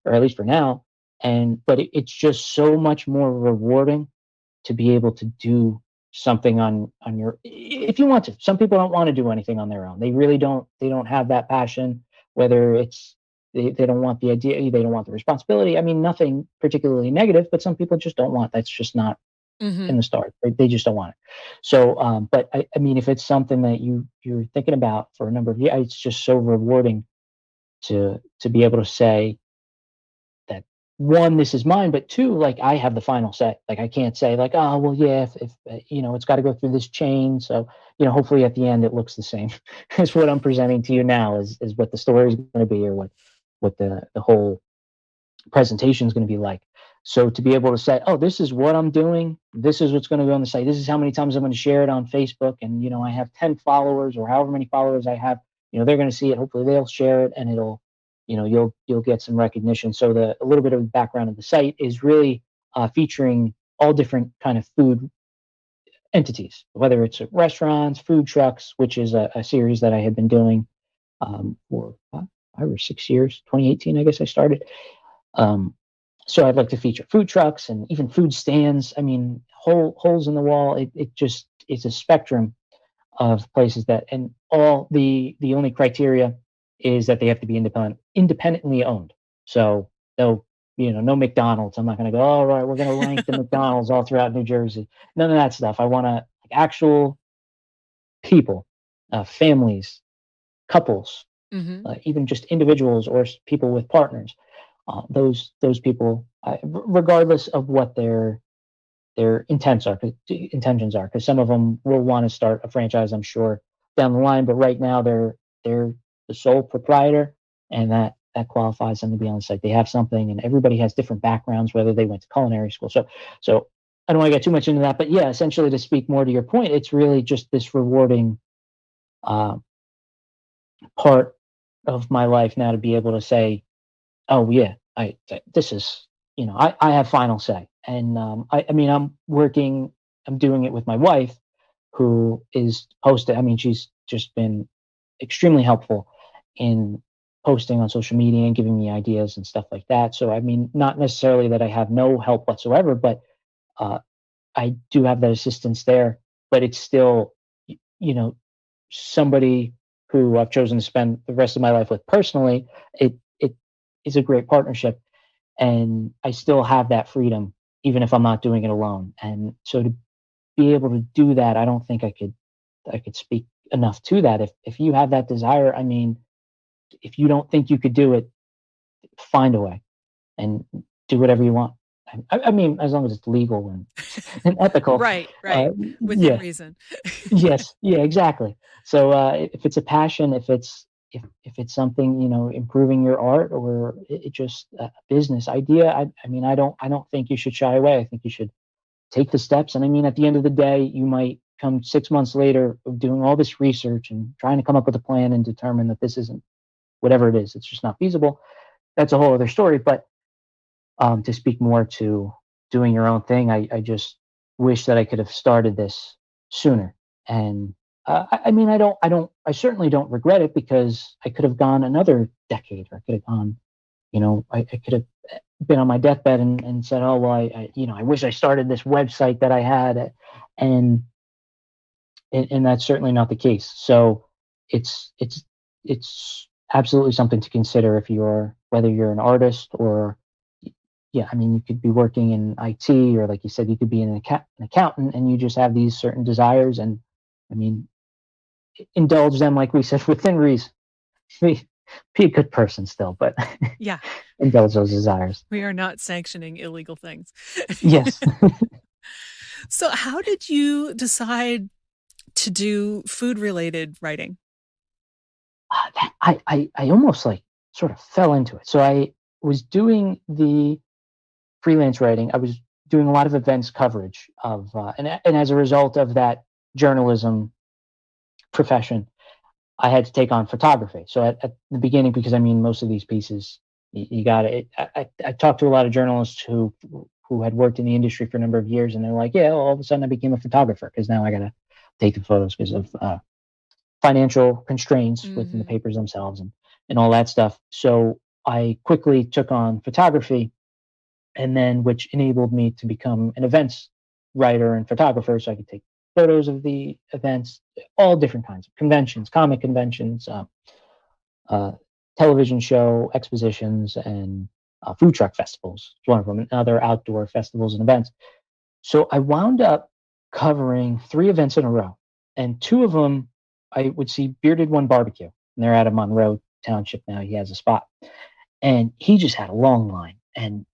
or at least for now. And but it's just so much more rewarding to be able to do something on your if you want to. Some people don't want to do anything on their own. They really don't. They don't have that passion. Whether it's they don't want the idea, they don't want the responsibility. I mean, nothing particularly negative, but some people just don't want. That's just not
Mm-hmm.
in the start. They just don't want it. So, but I mean, if it's something that you're thinking about for a number of years, it's just so rewarding to be able to say that one, this is mine, but two, like I have the final say. Like I can't say like, oh well, yeah, if it's got to go through this chain. So hopefully at the end it looks the same as what I'm presenting to you now is what the story is going to be or what the whole presentation is going to be like. So to be able to say, oh, this is what I'm doing, this is what's going to go on the site, this is how many times I'm going to share it on Facebook, and I have 10 followers or however many followers I have, they're going to see it. Hopefully, they'll share it, and it'll, you'll get some recognition. So a little bit of the background of the site is really featuring all different kind of food entities, whether it's restaurants, food trucks, which is a series that I had been doing for 5 or 6 years. 2018, I guess I started. Um, so I'd like to feature food trucks and even food stands. I mean, holes in the wall. It just it's a spectrum of places that, and all the only criteria is that they have to be independently owned. So no McDonald's. I'm not going to go, all right, we're going to rank the McDonald's all throughout New Jersey. None of that stuff. I want to actual people, families, couples,
Mm-hmm.
even just individuals or people with partners. Those people, regardless of what their intentions are, because some of them will want to start a franchise, I'm sure, down the line. But right now, they're the sole proprietor, and that qualifies them to be on the site. They have something, and everybody has different backgrounds, whether they went to culinary school. So I don't want to get too much into that, but yeah, essentially to speak more to your point, it's really just this rewarding uh, part of my life now to be able to say, oh yeah, this is I have final say, and I mean I'm doing it with my wife, who is posted. I mean, she's just been extremely helpful in posting on social media and giving me ideas and stuff like that. So I mean, not necessarily that I have no help whatsoever, but uh, I do have that assistance there. But it's still, you know, somebody who I've chosen to spend the rest of my life with personally. It is a great partnership, and I still have that freedom even if I'm not doing it alone. And so to be able to do that, I don't think I could speak enough to that. If you have that desire, I mean, if you don't think you could do it, find a way and do whatever you want. I mean, as long as it's legal and, and ethical.
Right,
Uh,
right. Within
yeah.
reason.
Yes. Yeah. Exactly. So if it's a passion, if it's something, improving your art, or it just a business idea, I mean, I don't think you should shy away. I think you should take the steps. And I mean, at the end of the day, you might come 6 months later of doing all this research and trying to come up with a plan and determine that this isn't whatever it is. It's just not feasible. That's a whole other story. But to speak more to doing your own thing, I just wish that I could have started this sooner. And I mean, I certainly don't regret it, because I could have gone another decade, or I could have gone, I could have been on my deathbed and said, oh, well, I wish I started this website that I had. And, and that's certainly not the case. So it's, it's, it's absolutely something to consider, whether you're an artist, or, yeah, I mean, you could be working in IT, or like you said, you could be an accountant, and you just have these certain desires. And I mean, indulge them, like we said, within reason. Be a good person still, but
Yeah.
indulge those desires.
We are not sanctioning illegal things.
Yes.
So how did you decide to do food related writing?
I almost like sort of fell into it. So I was doing the freelance writing. I was doing a lot of events coverage and as a result of that journalism profession, I had to take on photography. So at the beginning, because I mean, most of these pieces, you got it. I talked to a lot of journalists who had worked in the industry for a number of years, and they're like, yeah, all of a sudden I became a photographer, because now I got to take the photos because of financial constraints within the papers themselves, and all that stuff. So I quickly took on photography, and then which enabled me to become an events writer and photographer, so I could take photos of the events, all different kinds of conventions, comic conventions, uh, television show expositions, and food truck festivals. It's one of them, and other outdoor festivals and events. So I wound up covering 3 events in a row, and 2 of them I would see Bearded One Barbecue, and they're out of Monroe Township now. He has a spot, and he just had a long line, and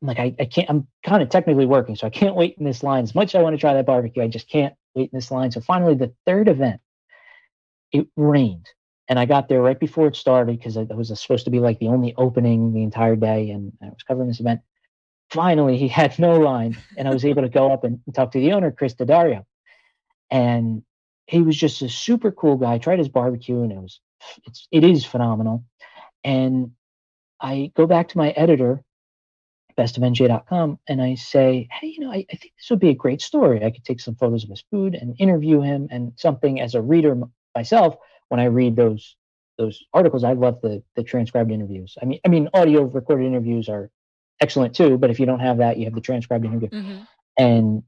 I'm like, I can't. I'm kind of technically working, so I can't wait in this line. As much as I want to try that barbecue, I just can't wait in this line. So finally, the 3rd event, it rained, and I got there right before it started, because it was supposed to be like the only opening the entire day, and I was covering this event. Finally, he had no line, and I was able to go up and talk to the owner, Chris Daddario, and he was just a super cool guy. I tried his barbecue, and it is phenomenal. And I go back to my editor, bestofnj.com, and I say, hey, I think this would be a great story. I could take some photos of his food and interview him, and something as a reader myself. When I read those articles, I love the transcribed interviews. I mean, audio recorded interviews are excellent too, but if you don't have that, you have the transcribed interview. And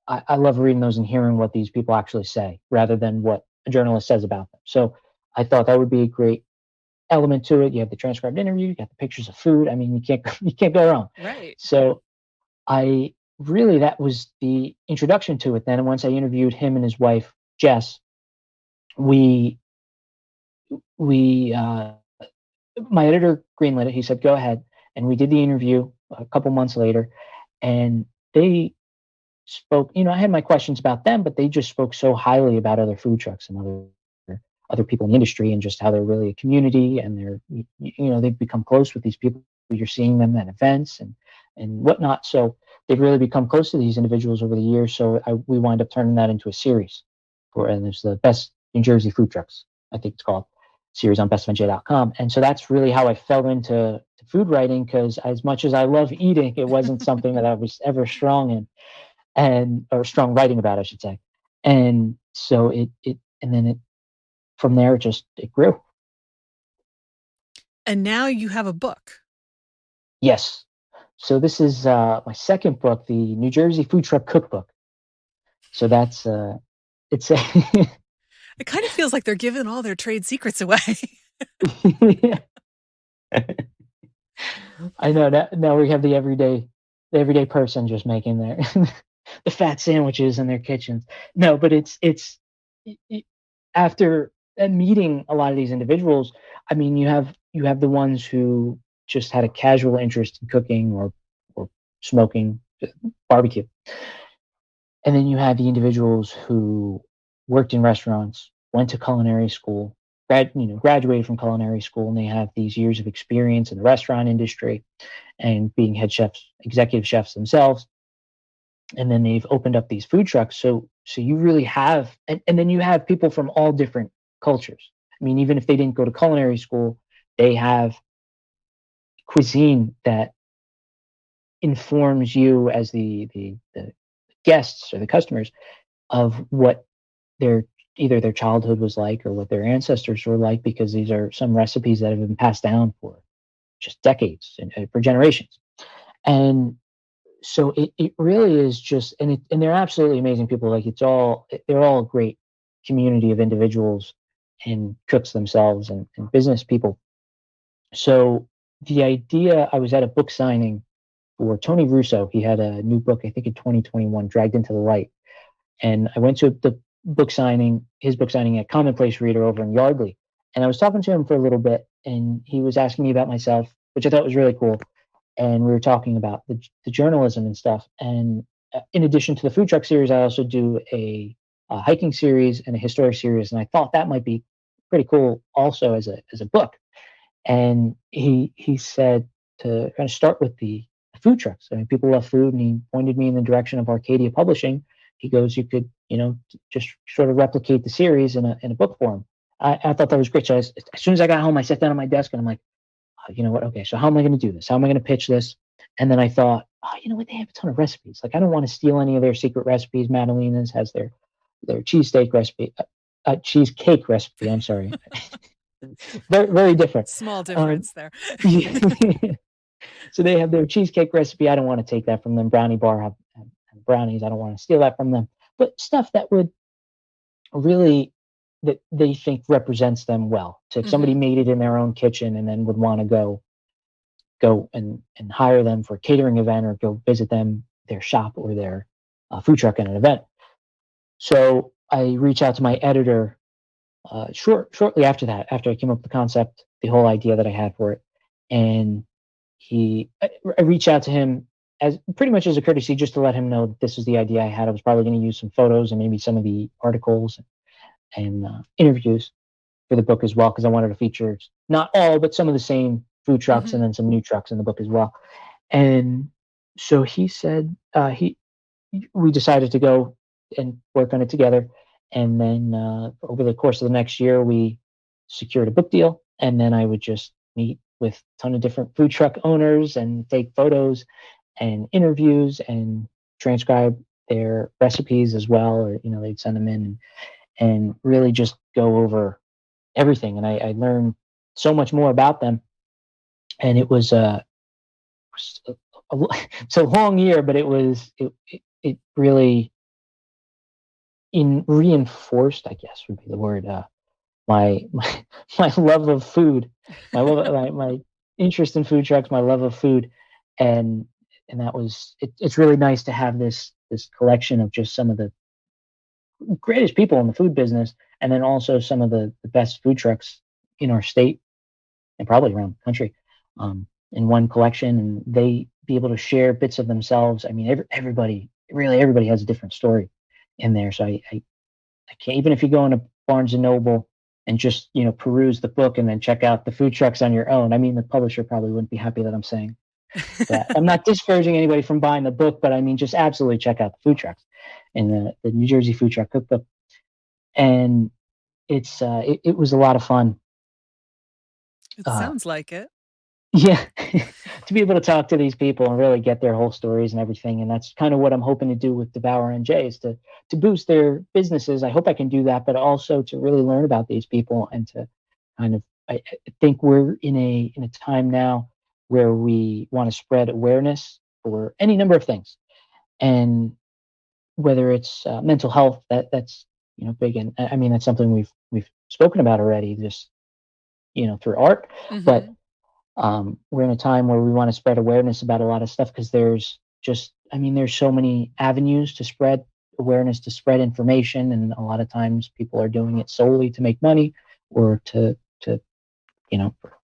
I love reading those and hearing what these people actually say, rather than what a journalist says about them. So I thought that would be a great element to it. You have the transcribed interview, you got the pictures of food. I mean, you can't go wrong.
Right.
So that was the introduction to it. Then once I interviewed him and his wife Jess, we my editor greenlit it. He said, go ahead. And we did the interview a couple months later, and they spoke, I had my questions about them, but they just spoke so highly about other food trucks and other people in the industry, and just how they're really a community, and they've become close with these people. You're seeing them at events and whatnot. So they've really become close to these individuals over the years. So we wind up turning that into a series and there's the best New Jersey food trucks, I think it's called, series on bestofnj.com. And so that's really how I fell into food writing, because as much as I love eating, it wasn't something that I was ever strong in, or strong writing about, I should say. And so from there, it grew.
And now you have a book.
Yes. So this is my second book, the New Jersey Food Truck Cookbook. So that's it's a
It kind of feels like they're giving all their trade secrets away.
I know. Now we have the everyday the everyday person just making their the fat sandwiches in their kitchens. No, but it, after meeting a lot of these individuals, I mean, you have the ones who just had a casual interest in cooking or smoking, barbecue, and then you have the individuals who worked in restaurants, went to culinary school, graduated from culinary school, and they have these years of experience in the restaurant industry and being head chefs, executive chefs themselves. And then they've opened up these food trucks. So you really have, and then you have people from all different cultures. I mean, even if they didn't go to culinary school, they have cuisine that informs you as the guests or the customers of what their either their childhood was like or what their ancestors were like, because these are some recipes that have been passed down for just decades and for generations. And so it really is just, and they're absolutely amazing people. Like they're all a great community of individuals and cooks themselves and business people. So the idea, I was at a book signing for Tony Russo. He had a new book, I think in 2021, Dragged into the Light. And I went to the his book signing at Commonplace Reader over in Yardley. And I was talking to him for a little bit, and he was asking me about myself, which I thought was really cool. And we were talking about the journalism and stuff. And in addition to the food truck series, I also do a hiking series and a historic series. And I thought that might be pretty cool also as a book. And he said to kind of start with the food trucks. I mean, people love food, and he pointed me in the direction of Arcadia Publishing. He goes, you could, just sort of replicate the series in a book form. I thought that was great. So as soon as I got home, I sat down at my desk and I'm like, oh, you know what? Okay, so how am I going to do this? How am I going to pitch this? And then I thought, oh, you know what? They have a ton of recipes. Like, I don't want to steal any of their secret recipes. Madalena's has their cheesesteak recipe, cheesecake recipe. I'm sorry. Very, very different.
Small difference there.
So they have their cheesecake recipe. I don't want to take that from them. Brownie Bar have brownies. I don't want to steal that from them. But stuff that would really, that they think represents them well. So if somebody made it in their own kitchen and then would want to go and hire them for a catering event or go visit them, their shop or their food truck at an event. So I reach out to my editor shortly after that, after I came up with the concept, the whole idea that I had for it. And I reached out to him as pretty much as a courtesy, just to let him know that this was the idea I had. I was probably going to use some photos and maybe some of the articles and interviews for the book as well, because I wanted to feature not all, but some of the same food trucks and then some new trucks in the book as well. And so he said we decided to go and work on it together. And then over the course of the next year, we secured a book deal. And then I would just meet with a ton of different food truck owners and take photos and interviews and transcribe their recipes as well. Or, they'd send them in and really just go over everything. And I learned so much more about them. And it was it's a long year, but it really reinforced, I guess would be the word, my love of food, my interest in food trucks, my love of food, and that was it's really nice to have this collection of just some of the greatest people in the food business, and then also some of the best food trucks in our state and probably around the country, in one collection, and they be able to share bits of themselves. I mean, everybody has a different story in there. So I can't, even if you go into Barnes and Noble and just peruse the book and then check out the food trucks on your own. I mean, the publisher probably wouldn't be happy that I'm saying that. I'm not discouraging anybody from buying the book, but I mean, just absolutely check out the food trucks in the New Jersey Food Truck Cookbook. And it was a lot of fun.
It sounds like it.
Yeah, to be able to talk to these people and really get their whole stories and everything. And that's kind of what I'm hoping to do with Devour NJ, is to boost their businesses. I hope I can do that, but also to really learn about these people and to kind of, I think we're in a time now where we want to spread awareness for any number of things. And whether it's mental health, that's big. And I mean, that's something we've spoken about already, just through art. But we're in a time where we want to spread awareness about a lot of stuff, because there's just, I mean, there's so many avenues to spread awareness, to spread information, and a lot of times people are doing it solely to make money or to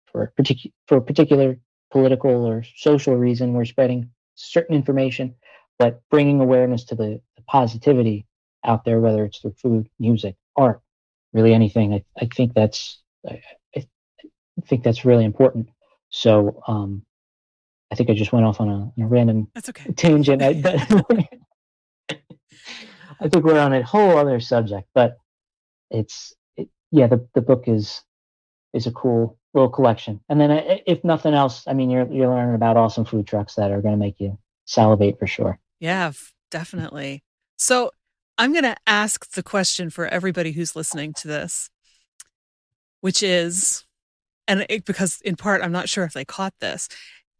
for a particular political or social reason. We're spreading certain information, but bringing awareness to the positivity out there, whether it's through food, music, art, really anything. I think I think that's really important. So I think I just went off on a random
That's okay.
tangent. But I think we're on a whole other subject. But yeah, the book is a cool little collection. And then, if nothing else, I mean, you're learning about awesome food trucks that are going to make you salivate for sure.
Yeah, definitely. So I'm going to ask the question for everybody who's listening to this, which is, because in part, I'm not sure if they caught this.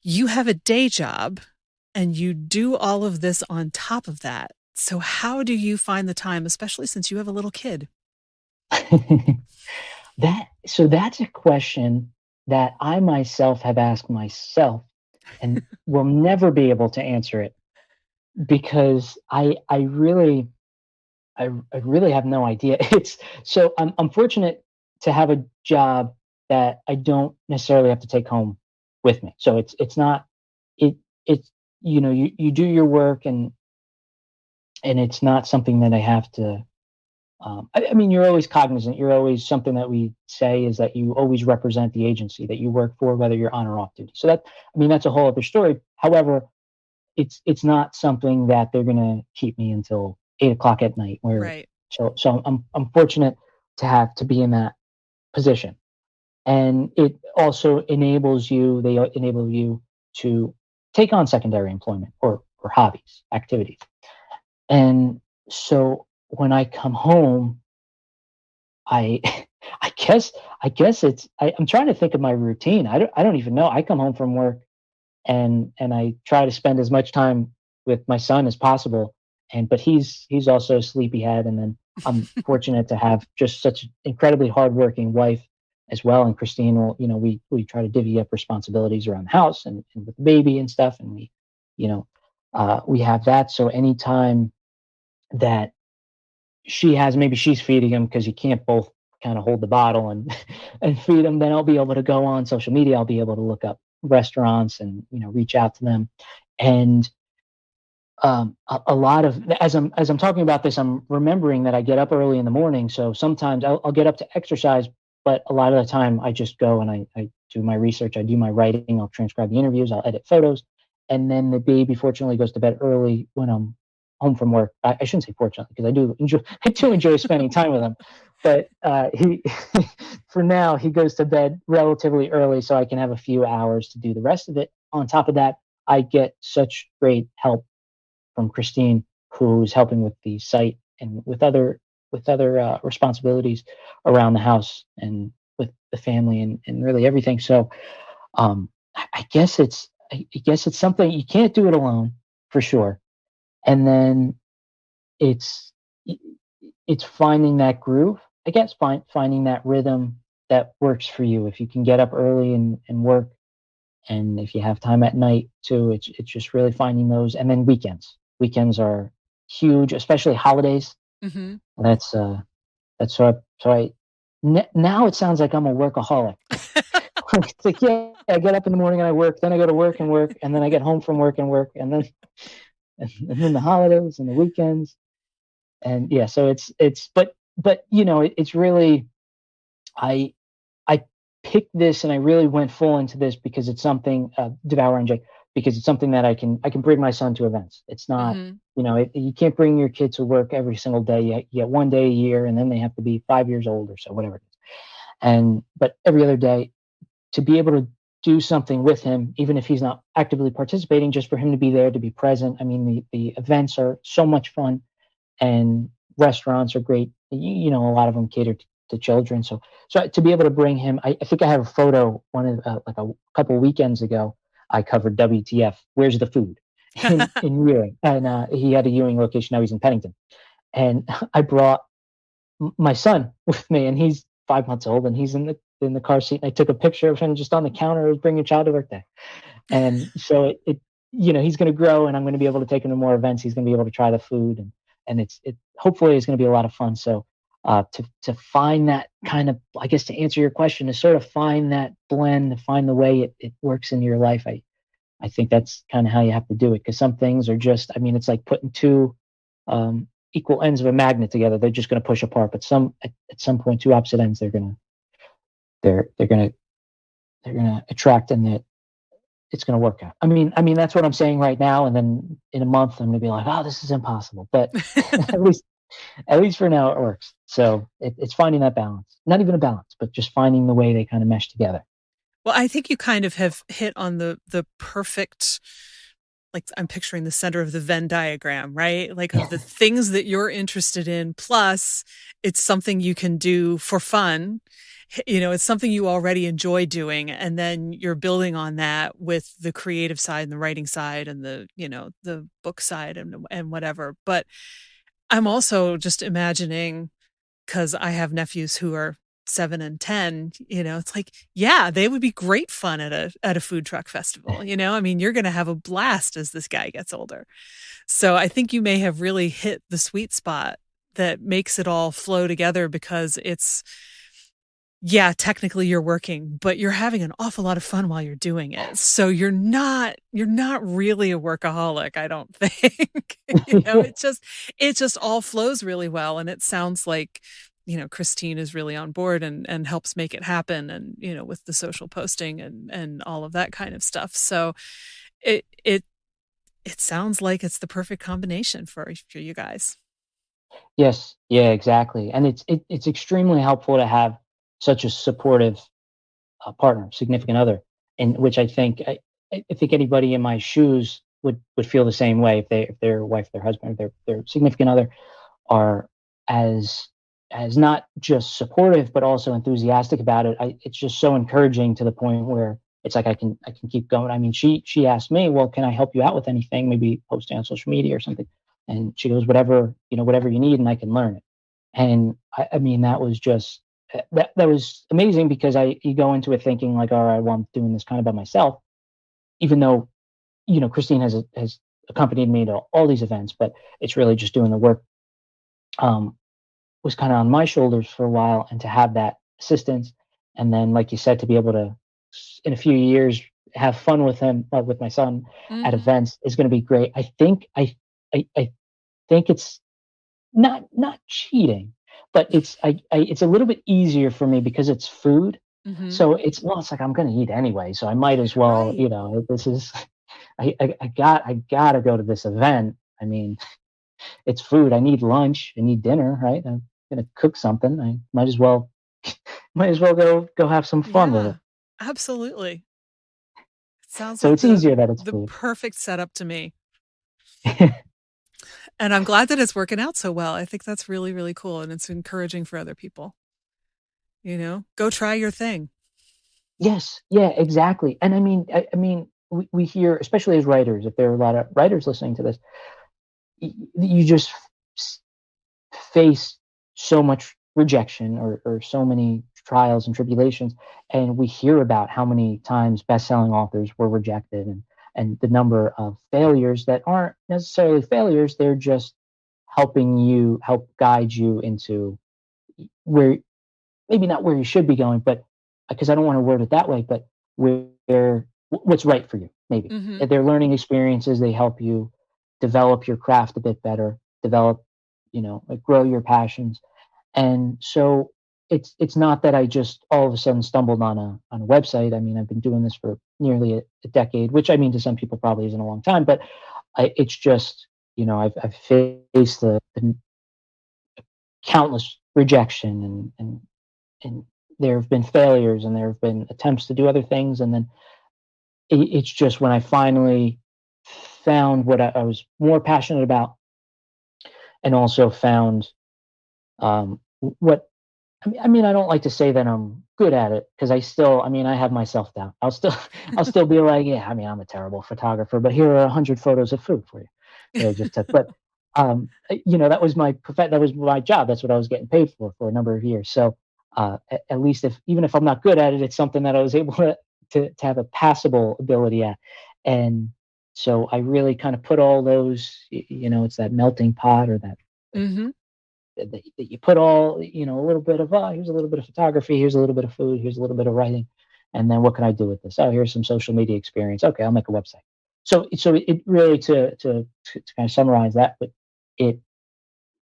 You have a day job and you do all of this on top of that. So how do you find the time, especially since you have a little kid?
That's a question that I myself have asked myself and will never be able to answer it, because I really have no idea. I'm fortunate to have a job that I don't necessarily have to take home with me. So it's not it it's you do your work, and it's not something that I have to. I mean, you're always cognizant. You're always, something that we say is that you always represent the agency that you work for, whether you're on or off duty. So I mean, that's a whole other story. However, it's not something that they're going to keep me until 8 o'clock at night.
Right.
So I'm fortunate to be in that position, and it also enables you. They enable you to take on secondary employment or hobbies, activities, and so when I come home, I I'm trying to think of my routine. I don't even know. I come home from work, and I try to spend as much time with my son as possible. But he's also a sleepyhead, and then I'm fortunate to have just such an incredibly hardworking wife as well. And Christine will, we try to divvy up responsibilities around the house and with the baby and stuff, and we have that. So anytime that maybe she's feeding him, because you can't both kind of hold the bottle and and feed him, then I'll be able to go on social media. I'll be able to look up restaurants and reach out to them. And a lot of, as I'm talking about this, I'm remembering that I get up early in the morning. So sometimes I'll get up to exercise, but a lot of the time I just go and I do my research, I do my writing, I'll transcribe the interviews, I'll edit photos, and then the baby fortunately goes to bed early when I'm home from work. I shouldn't say fortunately, because I do enjoy spending time with him, but he for now he goes to bed relatively early, so I can have a few hours to do the rest of it. On top of that, I get such great help from Christine, who's helping with the site and with other responsibilities around the house and with the family and really everything. So I guess it's something you can't do it alone, for sure. And then it's it's finding that groove. I guess finding that rhythm that works for you. If you can get up early and work, and if you have time at night too, it's just really finding those. And then weekends are huge, especially holidays.
Mm-hmm.
That's now it sounds like I'm a workaholic. It's like, yeah, I get up in the morning and I work, then I go to work and work, and then I get home from work and work, and then the holidays and the weekends. And yeah, so but it's really, I I picked this and I really went full into this because it's something, Devour NJ, because it's something that I can bring my son to events. It's not,
Mm-hmm.
you can't bring your kid to work every single day. You get one day a year, and then they have to be 5 years old or so, whatever it is. But every other day, to be able to do something with him, even if he's not actively participating, just for him to be there, to be present. I mean, the events are so much fun, and restaurants are great. A lot of them cater to children. So to be able to bring him, I think I have a photo, like a couple weekends ago. I covered WTF, Where's the Food, in Ewing, and he had a Ewing location. Now he's in Pennington, and I brought my son with me, and he's 5 months old, and he's in the car seat. And I took a picture of him just on the counter. I was bringing a child to work day, and so he's going to grow, and I'm going to be able to take him to more events. He's going to be able to try the food, and it hopefully is going to be a lot of fun. So to find that kind of, I guess, to answer your question, to sort of find that blend, to find the way it works in your life. I think that's kind of how you have to do it, because some things are just, I mean, it's like putting two equal ends of a magnet together. They're just going to push apart, but at some point, two opposite ends, they're going to attract, and it's going to work out. I mean that's what I'm saying right now, and then in a month I'm going to be like, oh, this is impossible. But at least at least for now it works. So it's finding that balance. Not even a balance, but just finding the way they kind of mesh together.
Well, I think you kind of have hit on the perfect, like, I'm picturing the center of the Venn diagram, right? Like, of the things that you're interested in, plus it's something you can do for fun. It's something you already enjoy doing, and then you're building on that with the creative side and the writing side and the book side and whatever. But I'm also just imagining, because I have nephews who are 7 and 10, it's like, yeah, they would be great fun at a food truck festival. I mean, you're going to have a blast as this guy gets older. So I think you may have really hit the sweet spot that makes it all flow together, because it's, yeah, technically you're working, but you're having an awful lot of fun while you're doing it. So you're not really a workaholic, I don't think. It just all flows really well. And it sounds like, Christine is really on board and helps make it happen, and, with the social posting and all of that kind of stuff. So it it it sounds like it's the perfect combination for you guys.
Yes, yeah, exactly. And it's extremely helpful to have such a supportive partner, significant other, and which I think anybody in my shoes would feel the same way, if their wife, their husband, their significant other are as not just supportive but also enthusiastic about it. It's just so encouraging, to the point where it's like I can keep going. I mean, she asked me, well, can I help you out with anything? Maybe posting on social media or something. And she goes, whatever you need, and I can learn it. And I mean, that was just that was amazing, because you go into it thinking like, all right, well, I'm doing this kind of by myself, even though Christine has accompanied me to all these events, but it's really just doing the work. Was kind of on my shoulders for a while, and to have that assistance, and then, like you said, to be able to, in a few years, have fun with him, with my son, at
Hmm.
events, is going to be great. I think it's not cheating, but it's a little bit easier for me because it's food.
Hmm.
So it's like I'm going to eat anyway, so I might as well,
Right.
this is, I gotta go to this event. I mean, it's food. I need lunch. I need dinner, right? I'm gonna cook something. I might as well go have some fun with
Yeah,
it.
absolutely. It sounds
So
like
it's
the
easier that it's
the
food.
perfect setup to me. And I'm glad that it's working out so well. I think that's really, really cool. And it's encouraging for other people. Go try your thing.
Yes, yeah, exactly. And I mean, we hear, especially as writers, if there are a lot of writers listening to this, you just s- face so much rejection, or so many trials and tribulations, and we hear about how many times best-selling authors were rejected, and the number of failures that aren't necessarily failures. They're just help guide you into where, maybe not where you should be going, but because I don't want to word it that way, but what's right for you, maybe.
Hmm.
If they're learning experiences, they help you develop your craft a bit better, develop, like, grow your passions. And so it's not that I just all of a sudden stumbled on a website. I mean, I've been doing this for nearly a decade, which, I mean, to some people probably isn't a long time, but it's just, I've faced the countless rejection, and there have been failures, and there have been attempts to do other things, and then it's just when I finally found what I was more passionate about, and also found, what I mean, I don't like to say that I'm good at it, because I mean, I have my self doubt. I'll still be like, yeah, I mean, I'm a terrible photographer, but here are 100 photos of food for you that I just took. But that was my job. That's what I was getting paid for a number of years. So at least, if even if I'm not good at it, it's something that I was able to have a passable ability at. And So I really kind of put all those, it's that melting pot, or that
Mm-hmm.
that you put all, a little bit of, here's a little bit of photography, here's a little bit of food, here's a little bit of writing, and then what can I do with this? Oh, here's some social media experience. Okay, I'll make a website. So it really, to kind of summarize that, but it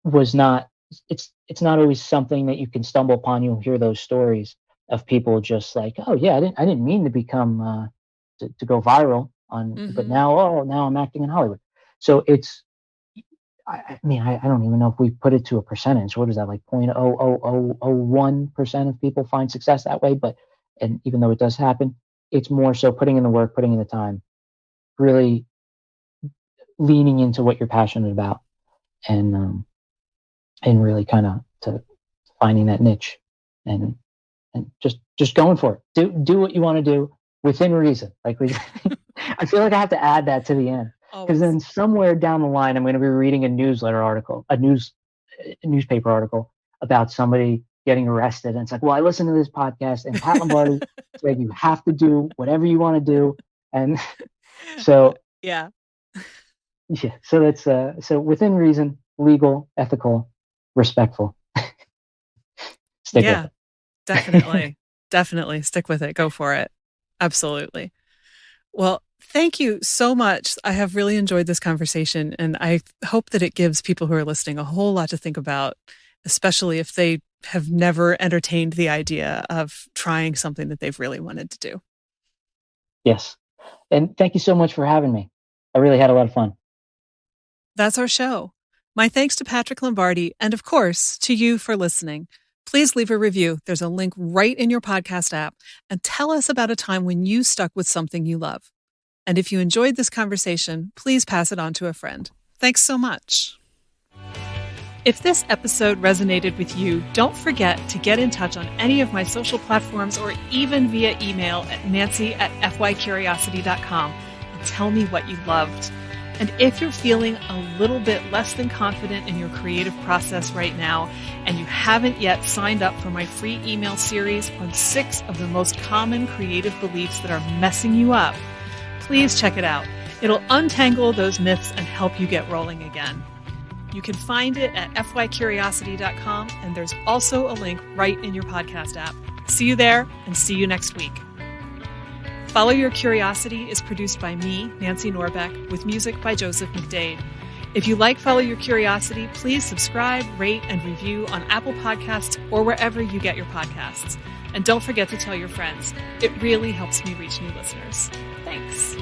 was not. It's not always something that you can stumble upon. You'll hear those stories of people just like, oh yeah, I didn't mean to become to go viral on, but
Mm-hmm.
now I'm acting in Hollywood. So it's I mean, I don't even know if we put it to a percentage. What is that, like 0.00001% of people find success that way? But, and even though it does happen, it's more so putting in the work, putting in the time, really leaning into what you're passionate about, and really kind of to finding that niche, and just going for it. Do what you want to do within reason. Like we, I feel like I have to add that to the end, because
Always.
then somewhere down the line, I'm going to be reading a newsletter article, a newspaper article about somebody getting arrested, and it's like, well, I listened to this podcast, and Pat Lombardi said you have to do whatever you want to do, and so
Yeah.
yeah, so that's so within reason, legal, ethical, respectful. Stick with
Yeah,
it.
definitely. Definitely stick with it. Go for it. Absolutely. Well, thank you so much. I have really enjoyed this conversation, and I hope that it gives people who are listening a whole lot to think about, especially if they have never entertained the idea of trying something that they've really wanted to do.
Yes. And thank you so much for having me. I really had a lot of fun.
That's our show. My thanks to Patrick Lombardi, and of course, to you for listening. Please leave a review. There's a link right in your podcast app, and tell us about a time when you stuck with something you love. And if you enjoyed this conversation, please pass it on to a friend. Thanks so much. If this episode resonated with you, don't forget to get in touch on any of my social platforms or even via email at nancy@fycuriosity.com and tell me what you loved. And if you're feeling a little bit less than confident in your creative process right now, and you haven't yet signed up for my free email series on 6 of the most common creative beliefs that are messing you up, please check it out. It'll untangle those myths and help you get rolling again. You can find it at fycuriosity.com, and there's also a link right in your podcast app. See you there, and see you next week. Follow Your Curiosity is produced by me, Nancy Norbeck, with music by Joseph McDade. If you like Follow Your Curiosity, please subscribe, rate, and review on Apple Podcasts or wherever you get your podcasts. And don't forget to tell your friends. It really helps me reach new listeners. Thanks.